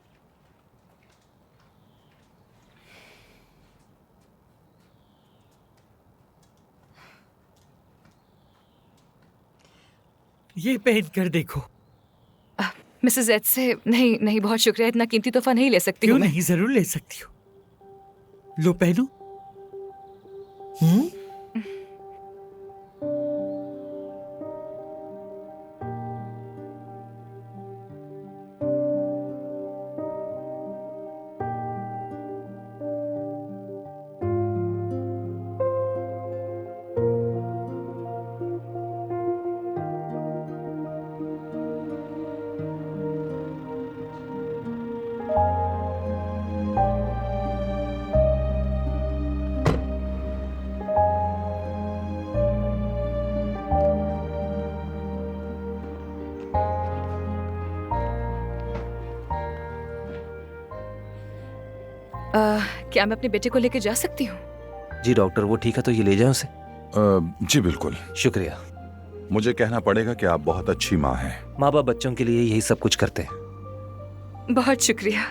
ये पहन कर देखो। मिसेस एच से नहीं नहीं, बहुत शुक्रिया, इतना कीमती तोहफा नहीं ले सकती क्यों हूँ मैं। नहीं, जरूर ले सकती हो। लो पहनो। क्या मैं अपने बेटे को लेकर जा सकती हूँ? जी डॉक्टर, वो ठीक है तो ये ले जाएं उसे। जी बिल्कुल। शुक्रिया। मुझे कहना पड़ेगा कि आप बहुत अच्छी माँ हैं। माँ बाप बच्चों के लिए यही सब कुछ करते हैं। बहुत शुक्रिया।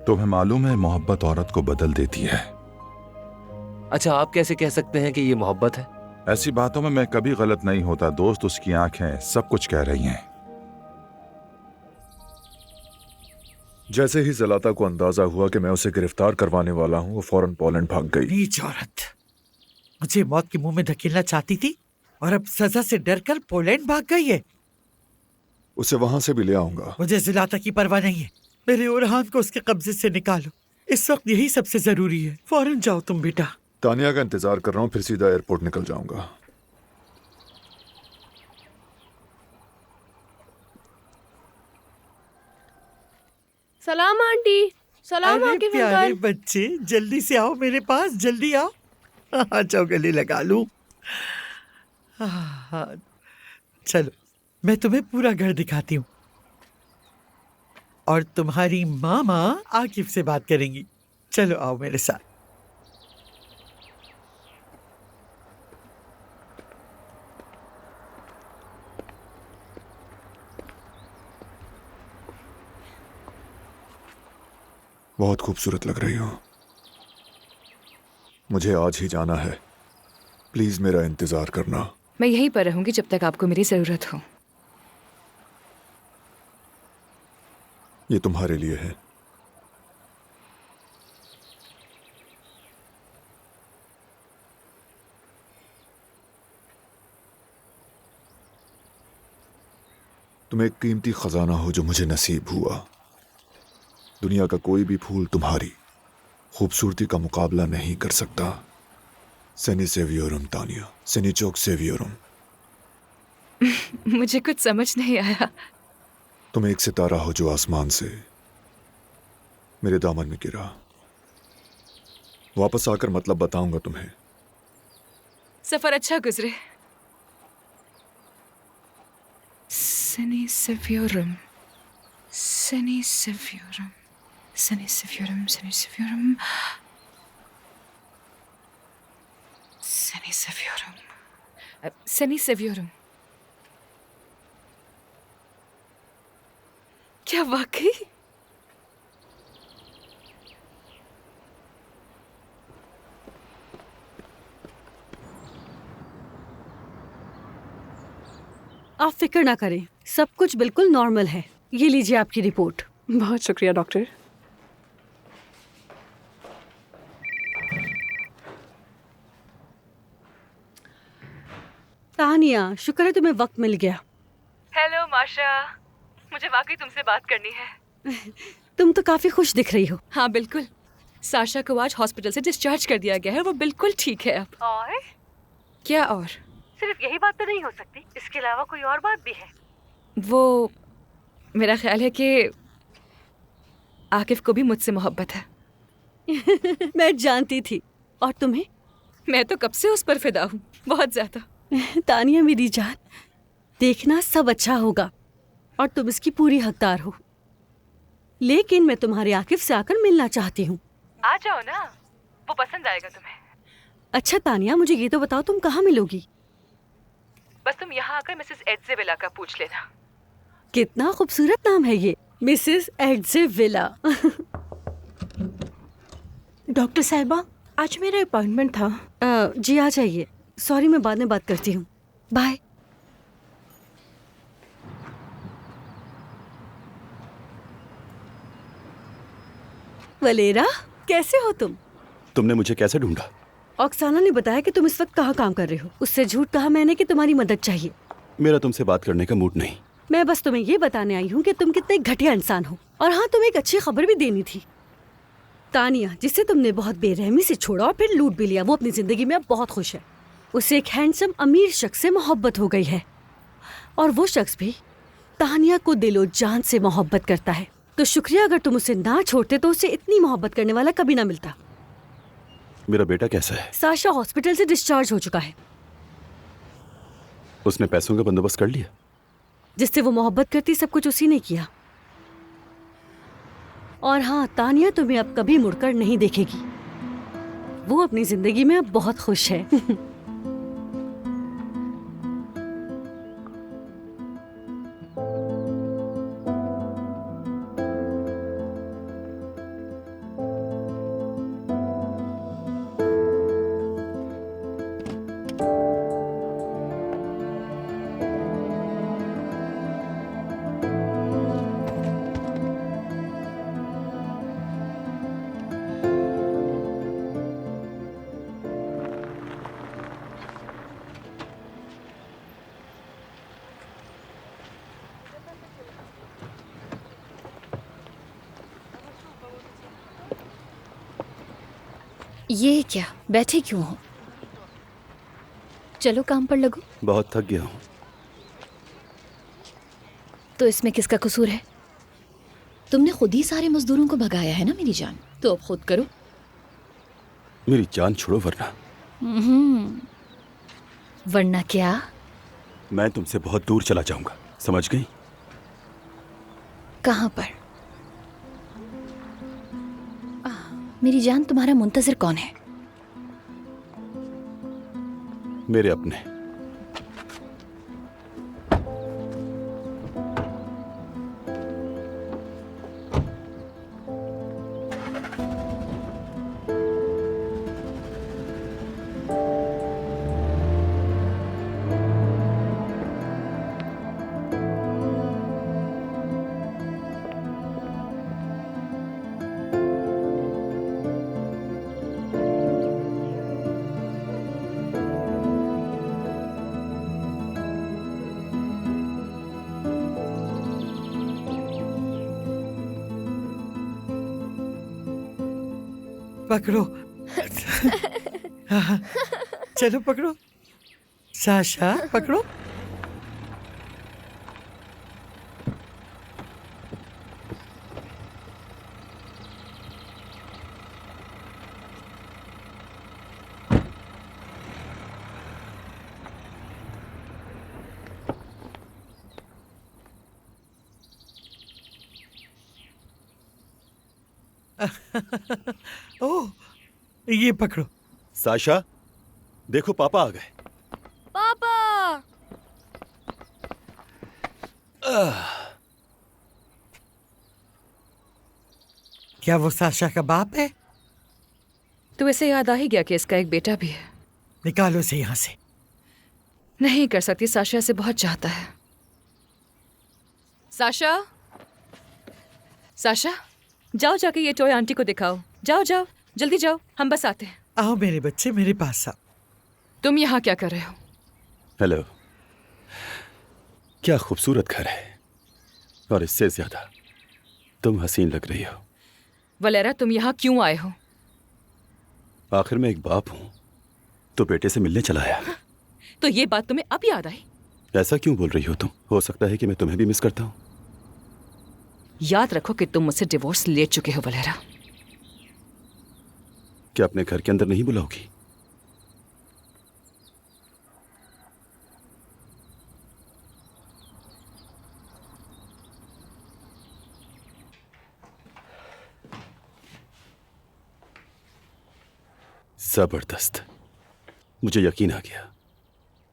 तुम्हें मालूम है, मोहब्बत औरत को बदल देती है। अच्छा, आप कैसे कह सकते हैं कि ये मोहब्बत है? ऐसी बातों में मैं कभी गलत नहीं होता दोस्त। उसकी आंखें सब कुछ कह रही हैं। जैसे ही जलाता को अंदाजा हुआ कि मैं उसे गिरफ्तार करवाने वाला हूं, वो फौरन पोलैंड भाग गई। नीच औरत, मुझे मौत के मुंह में धकेलना चाहती थी और अब सजा से डरकर पोलैंड भाग गई है। उसे वहां से भी ले आऊंगा। मुझे जिलाता की परवाह नहीं है। मेरे ओरहान को उसके कब्जे से निकालो। इस वक्त यही सबसे जरूरी है। फौरन जाओ तुम बेटा। तानिया का इंतजार कर रहा हूँ, फिर सीधा एयरपोर्ट निकल जाऊंगा। सलाम आंटी। सलाम अरे आकिफ प्यारे अंकल। बच्चे, जल्दी से आओ मेरे पास, जल्दी आओ। अच्छा, गले लगा लूं। चलो, मैं तुम्हें पूरा घर दिखाती हूँ और तुम्हारी मामा आकिफ से बात करेंगी। चलो आओ मेरे साथ। बहुत खूबसूरत लग रही हो। मुझे आज ही जाना है। प्लीज मेरा इंतजार करना। मैं यहीं पर रहूंगी जब तक आपको मेरी जरूरत हो। ये तुम्हारे लिए है। तुम एक कीमती खजाना हो जो मुझे नसीब हुआ। दुनिया का कोई भी फूल तुम्हारी खूबसूरती का मुकाबला नहीं कर सकता। सेनी सेवियोरम तानिया, सेनी चोक सेवियोरम। मुझे कुछ समझ नहीं आया। तुम एक सितारा हो जो आसमान से मेरे दामन में गिरा। वापस आकर मतलब बताऊंगा तुम्हें। सफर अच्छा गुजरे। सेनी सेवियोरम, सेनी सेवियोरम, सेनी सेवियोरम, सेनी सेवियोरम, सेनी सेवियोरम, सेनी सेवियोरम। क्या वाकई आप फिक्र ना करें, सब कुछ बिल्कुल नॉर्मल है। ये लीजिए आपकी रिपोर्ट। बहुत शुक्रिया डॉक्टर। तानिया, शुक्र है तुम्हें वक्त मिल गया। हेलो माशा, मुझे वाकई तुमसे बात करनी है। तुम तो काफी खुश दिख रही हो। हाँ बिल्कुल, साशा को आज हॉस्पिटल से डिस्चार्ज कर दिया गया है, वो बिल्कुल ठीक है अब। और क्या और? सिर्फ यही बात तो नहीं हो सकती, इसके अलावा कोई और बात भी है। वो मेरा ख्याल है कि आकिफ को भी मुझसे मोहब्बत है। मैं जानती थी। और तुम्हें? मैं तो कब से उस पर फिदा हूँ, बहुत ज्यादा। तानिया मेरी जान, देखना सब अच्छा होगा और तुम इसकी पूरी हकदार हो। लेकिन मैं तुम्हारे आकिफ से आकर मिलना चाहती हूँ। आ जाओ ना, वो पसंद आएगा तुम्हें। अच्छा तानिया, मुझे ये तो बताओ तुम कहाँ मिलोगी? बस तुम यहाँ आकर मिसेस एड्जेविला का पूछ लेना। कितना खूबसूरत नाम है ये, मिसेस एड्जेविला। डॉक्टर साहिबा, आज मेरा अपॉइंटमेंट था। जी आ जाइए। सॉरी, मैं बाद में बात करती हूँ। बाय। वलेरा, कैसे हो तुम? तुमने मुझे कैसे ढूंढा? ऑक्साना ने बताया कि तुम इस वक्त कहाँ काम कर रहे हो। उससे झूठ कहा मैंने कि तुम्हारी मदद चाहिए। मेरा तुमसे बात करने का मूड नहीं। मैं बस तुम्हें ये बताने आई हूँ कि तुम कितने घटिया इंसान हो। और हाँ, तुम्हें एक अच्छी खबर भी देनी थी। तानिया, जिसे तुमने बहुत बेरहमी से छोड़ा और फिर लूट भी लिया, वो अपनी जिंदगी में अब बहुत खुश है। उसे एक हैंडसम अमीर शख्स से मोहब्बत हो गई है और वो शख्स भी तानिया को दिलो जान से मोहब्बत करता है। तो शुक्रिया, अगर तुम उसे ना छोड़ते तो उसे इतनी मोहब्बत करने वाला कभी ना मिलता। मेरा बेटा कैसा है? साशा हॉस्पिटल से डिस्चार्ज हो चुका है। उसने पैसों का बंदोबस्त कर लिया? जिससे वो मोहब्बत करती सब कुछ उसी ने किया। और हाँ, तानिया तुम्हें अब कभी मुड़कर नहीं देखेगी। वो अपनी जिंदगी में अब बहुत खुश है। ये क्या, बैठे क्यों हो? चलो काम पर लगो। बहुत थक गया हूँ। तो इसमें किसका कसूर है? तुमने खुद ही सारे मजदूरों को भगाया है ना मेरी जान, तो अब खुद करो। मेरी जान छोड़ो वरना। वरना क्या? मैं तुमसे बहुत दूर चला जाऊंगा, समझ गई? कहाँ पर? मेरी जान, तुम्हारा मुंतजिर कौन है? मेरे अपने। पकड़ो। हाँ, चलो पकड़ो। साशा पकड़ो। ओह, ये पकड़ो। साशा, देखो पापा आ गए। पापा! क्या वो साशा का बाप है? तो इसे याद आ ही गया कि इसका एक बेटा भी है। निकालो इसे यहाँ से। नहीं कर सकती, साशा से बहुत चाहता है। साशा, साशा, जाओ जाके ये टॉय आंटी को दिखाओ। जाओ जाओ, जल्दी जाओ, हम बस आते हैं। आओ मेरे बच्चे, मेरे पास आओ। तुम यहाँ क्या कर रहे हो? हेलो। क्या खूबसूरत घर है, और इससे ज्यादा तुम हसीन लग रही हो। वलेरा, तुम यहाँ क्यों आए हो? आखिर मैं एक बाप हूँ, तो बेटे से मिलने चला आया। तो ये बात तुम्हें अब याद आई? ऐसा क्यों बोल रही हो तुम? हो सकता है कि मैं तुम्हें भी मिस करता हूँ। याद रखो कि तुम मुझसे डिवोर्स ले चुके हो वलेरा। क्या अपने घर के अंदर नहीं बुलाओगी? जबरदस्त, मुझे यकीन आ गया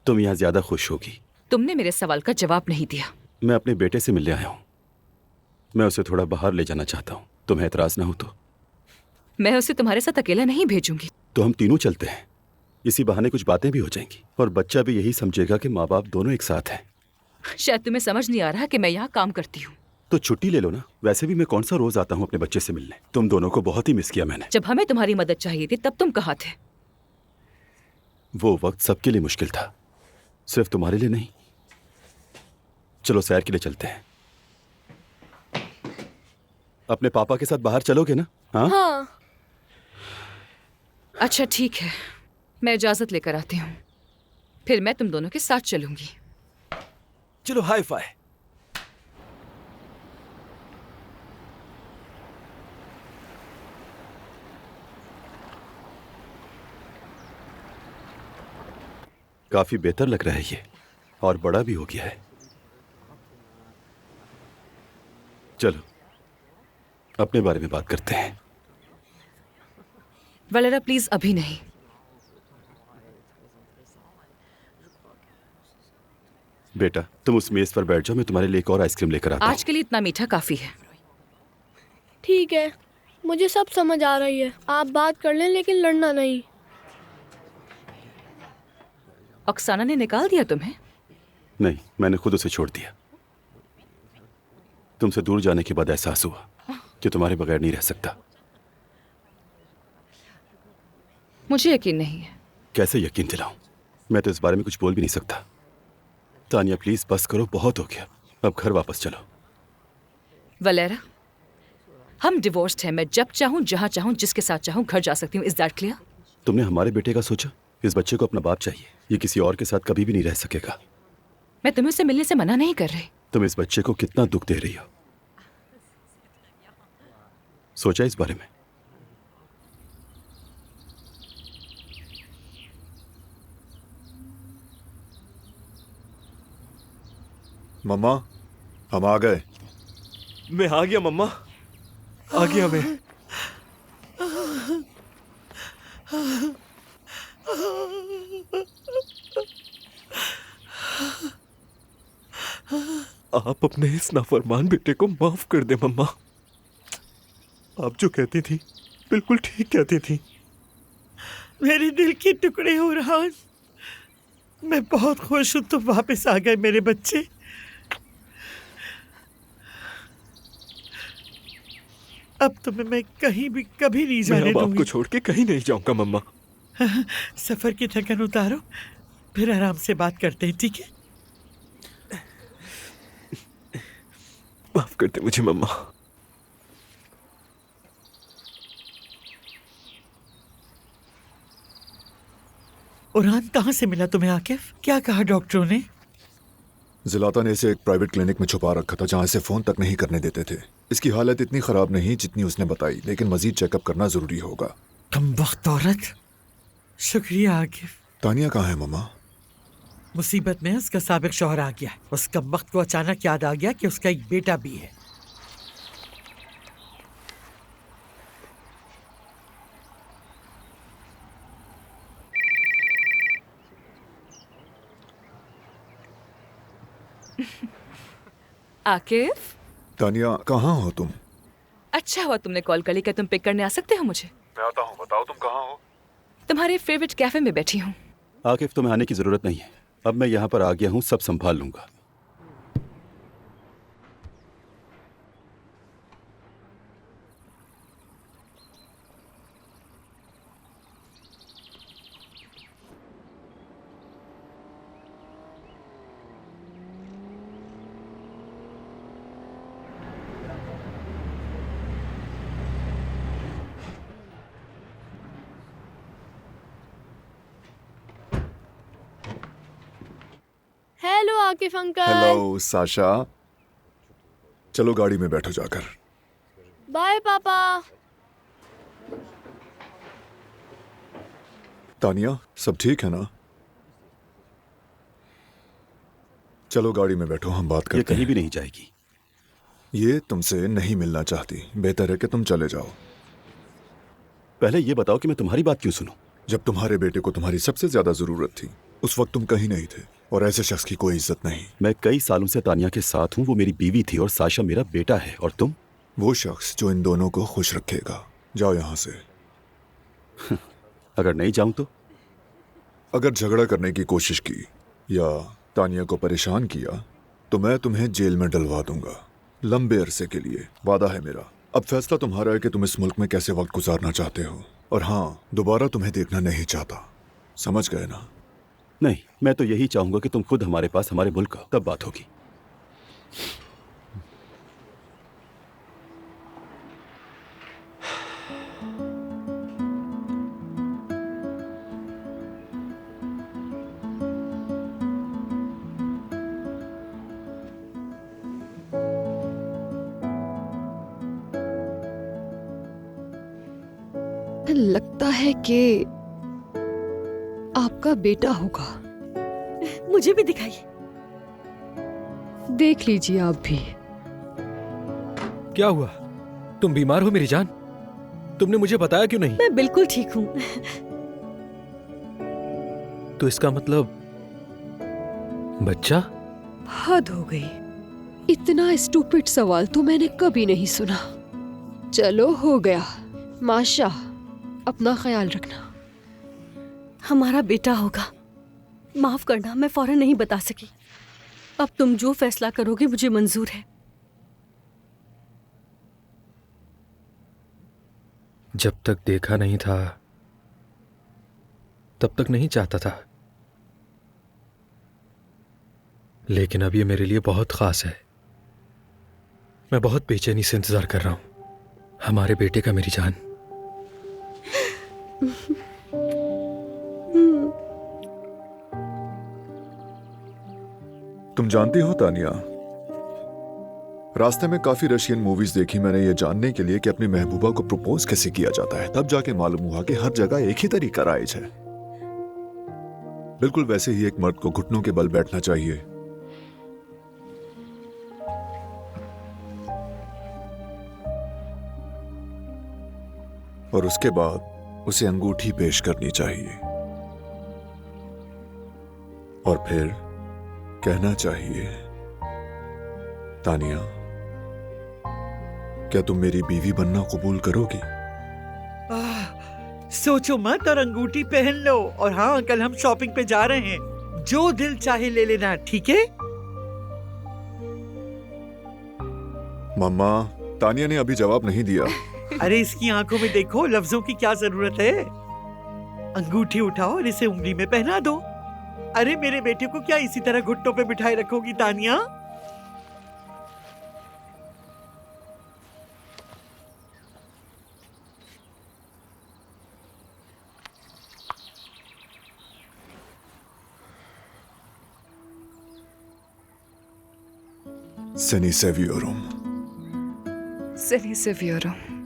तुम यहाँ ज्यादा खुश होगी। तुमने मेरे सवाल का जवाब नहीं दिया। मैं अपने बेटे से मिलने आया हूँ। मैं उसे थोड़ा बाहर ले जाना चाहता हूँ, तुम्हें एतराज ना हो तो। मैं उसे तुम्हारे साथ अकेला नहीं भेजूंगी। तो हम तीनों चलते हैं, इसी बहाने कुछ बातें भी हो जाएंगी और बच्चा भी यही समझेगा कि माँ बाप दोनों एक साथ हैं। शायद तुम्हें समझ नहीं आ रहा कि मैं यहाँ काम करती हूँ। तो छुट्टी ले लो ना। वैसे भी मैं कौन सा रोज आता हूँ अपने बच्चे से मिलने। तुम दोनों को बहुत ही मिस किया मैंने। जब हमें तुम्हारी मदद चाहिए थी तब तुम कहाँ थे? वो वक्त सबके लिए मुश्किल था, सिर्फ तुम्हारे लिए नहीं। चलो सैर के लिए चलते हैं। अपने पापा के साथ बाहर चलोगे ना? हाँ। अच्छा ठीक है, मैं इजाजत लेकर आती हूँ, फिर मैं तुम दोनों के साथ चलूंगी। चलो हाई फाई। काफी बेहतर लग रहा है ये, और बड़ा भी हो गया है। चलो अपने बारे में बात करते हैं। वलेरा प्लीज, अभी नहीं। बेटा तुम उस मेज पर बैठ जाओ, मैं तुम्हारे लिए एक और आइसक्रीम लेकर आता हूं। आज के लिए इतना मीठा काफी है। ठीक है, मुझे सब समझ आ रही है। आप बात कर लें लेकिन लड़ना नहीं। ऑक्साना ने निकाल दिया तुम्हें? नहीं, मैंने खुद उसे छोड़ दिया। तुमसे दूर जाने के बाद एहसास हुआ कि तुम्हारे बगैर नहीं रह सकता। मुझे यकीन नहीं है। कैसे यकीन दिलाऊं? मैं तो इस बारे में कुछ बोल भी नहीं सकता। तानिया प्लीज बस करो, बहुत हो गया, अब घर वापस चलो। वलेरा, हम डिवोर्स्ड हैं। मैं जब चाहूं, जहां चाहूं, जिसके साथ चाहूं घर जा सकती हूँ। Is that clear? तुमने हमारे बेटे का सोचा? इस बच्चे को अपना बाप चाहिए, ये किसी और के साथ कभी भी नहीं रह सकेगा। मैं तुम्हें उससे मिलने से मना नहीं कर रही। तुम इस बच्चे को कितना दुख दे रही हो, सोचा इस बारे में? मम्मा, हम आ गए। मैं आ गया मम्मा, आ गया मैं। आप अपने इस नाफरमान बेटे को माफ कर दे मम्मा। आप जो कहती थी बिल्कुल ठीक कहती थी। मेरे दिल के टुकड़े हो रहान, मैं बहुत खुश हूं तुम वापस आ गए मेरे बच्चे। अब तुम्हें मैं कहीं भी कभी नहीं जाने मैं अब दूंगी। आपको छोड़ के कहीं नहीं जाऊंगा मम्मा। सफर की थकन उतारो, फिर आराम से बात करते हैं, ठीक है? माफ कर दे मुझे मम्मा। उरान कहाँ से मिला तुम्हें आकिफ? क्या कहा डॉक्टरों ने? जिलाता ने इसे एक प्राइवेट क्लिनिक में छुपा रखा था जहां इसे फोन तक नहीं करने देते थे। इसकी हालत इतनी खराब नहीं जितनी उसने बताई, लेकिन मजीद चेकअप करना जरूरी होगा। कमबख्त औरत। शुक्रिया आकिफ। तानिया कहाँ है मम्मा? मुसीबत में उसका साबिक शौहर आ गया। उस कमबख्त को अचानक याद आ गया कि उसका एक बेटा भी है। आकिफ, तानिया कहाँ हो तुम? अच्छा हुआ तुमने कॉल कर ली। क्या तुम पिक करने आ सकते हो मुझे? मैं आता हूँ, बताओ तुम कहाँ हो? तुम्हारे फेवरेट कैफे में बैठी हूँ। आकिफ तुम्हें आने की जरूरत नहीं है, अब मैं यहाँ पर आ गया हूँ, सब संभाल लूंगा। Hello Akif uncle. Hello Sasha, चलो गाड़ी में बैठो जाकर। बाय पापा। तानिया, सब ठीक है ना? चलो गाड़ी में बैठो, हम बात करते हैं। ये कहीं भी नहीं जाएगी। ये तुमसे नहीं मिलना चाहती, बेहतर है कि तुम चले जाओ। पहले ये बताओ कि मैं तुम्हारी बात क्यों सुनूं? जब तुम्हारे बेटे को तुम्हारी सबसे ज्यादा जरूरत थी, उस वक्त तुम कहीं नहीं थे, और ऐसे शख्स की कोई इज्जत नहीं। मैं कई सालों से तानिया के साथ हूँ, वो मेरी बीवी थी और साशा मेरा बेटा है। और तुम? वो शख्स जो इन दोनों को खुश रखेगा। जाओ यहाँ से। अगर नहीं जाऊं तो? अगर झगड़ा करने की कोशिश की या तानिया को परेशान किया तो मैं तुम्हें जेल में डलवा दूंगा, लंबे अरसे के लिए, वादा है मेरा। अब फैसला तुम्हारा है कि तुम इस मुल्क में कैसे वक्त गुजारना चाहते हो। और हाँ, दोबारा तुम्हें देखना नहीं चाहता, समझ गए ना? नहीं, मैं तो यही चाहूंगा कि तुम खुद हमारे पास, हमारे मुल्क आओ, तब बात होगी। लगता है कि आपका बेटा होगा। मुझे भी दिखाइए। देख लीजिए आप भी। क्या हुआ? तुम बीमार हो मेरी जान? तुमने मुझे बताया क्यों नहीं? मैं बिल्कुल ठीक हूँ। तो इसका मतलब बच्चा? हद हो गई, इतना स्टूपिड सवाल तो मैंने कभी नहीं सुना। चलो हो गया। माशा, अपना ख्याल रखना। हमारा बेटा होगा। माफ करना, मैं फौरन नहीं बता सकी। अब तुम जो फैसला करोगे मुझे मंजूर है। जब तक देखा नहीं था तब तक नहीं चाहता था, लेकिन अब ये मेरे लिए बहुत खास है। मैं बहुत बेचैनी से इंतजार कर रहा हूं हमारे बेटे का, मेरी जान। तुम जानती हो तानिया, रास्ते में काफी रशियन मूवीज देखी मैंने ये जानने के लिए कि अपनी महबूबा को प्रपोज कैसे किया जाता है। तब जाके मालूम हुआ कि हर जगह एक ही तरीका राइज है। बिल्कुल वैसे ही एक मर्द को घुटनों के बल बैठना चाहिए। और उसके बाद उसे अंगूठी पेश करनी चाहिए, और फिर कहना चाहिए, तानिया, क्या तुम मेरी बीवी बनना कबूल करोगी? सोचो मत और अंगूठी पहन लो। और हाँ, कल हम शॉपिंग पे जा रहे हैं, जो दिल चाहे ले लेना, ठीक है? मम्मा, तानिया ने अभी जवाब नहीं दिया। अरे इसकी आंखों में देखो, लफ्जों की क्या जरूरत है। अंगूठी उठाओ और इसे उंगली में पहना दो। अरे मेरे बेटे को क्या इसी तरह घुट्टों पे बिठाए रखोगी Tania? Seni seviyorum. Seni seviyorum.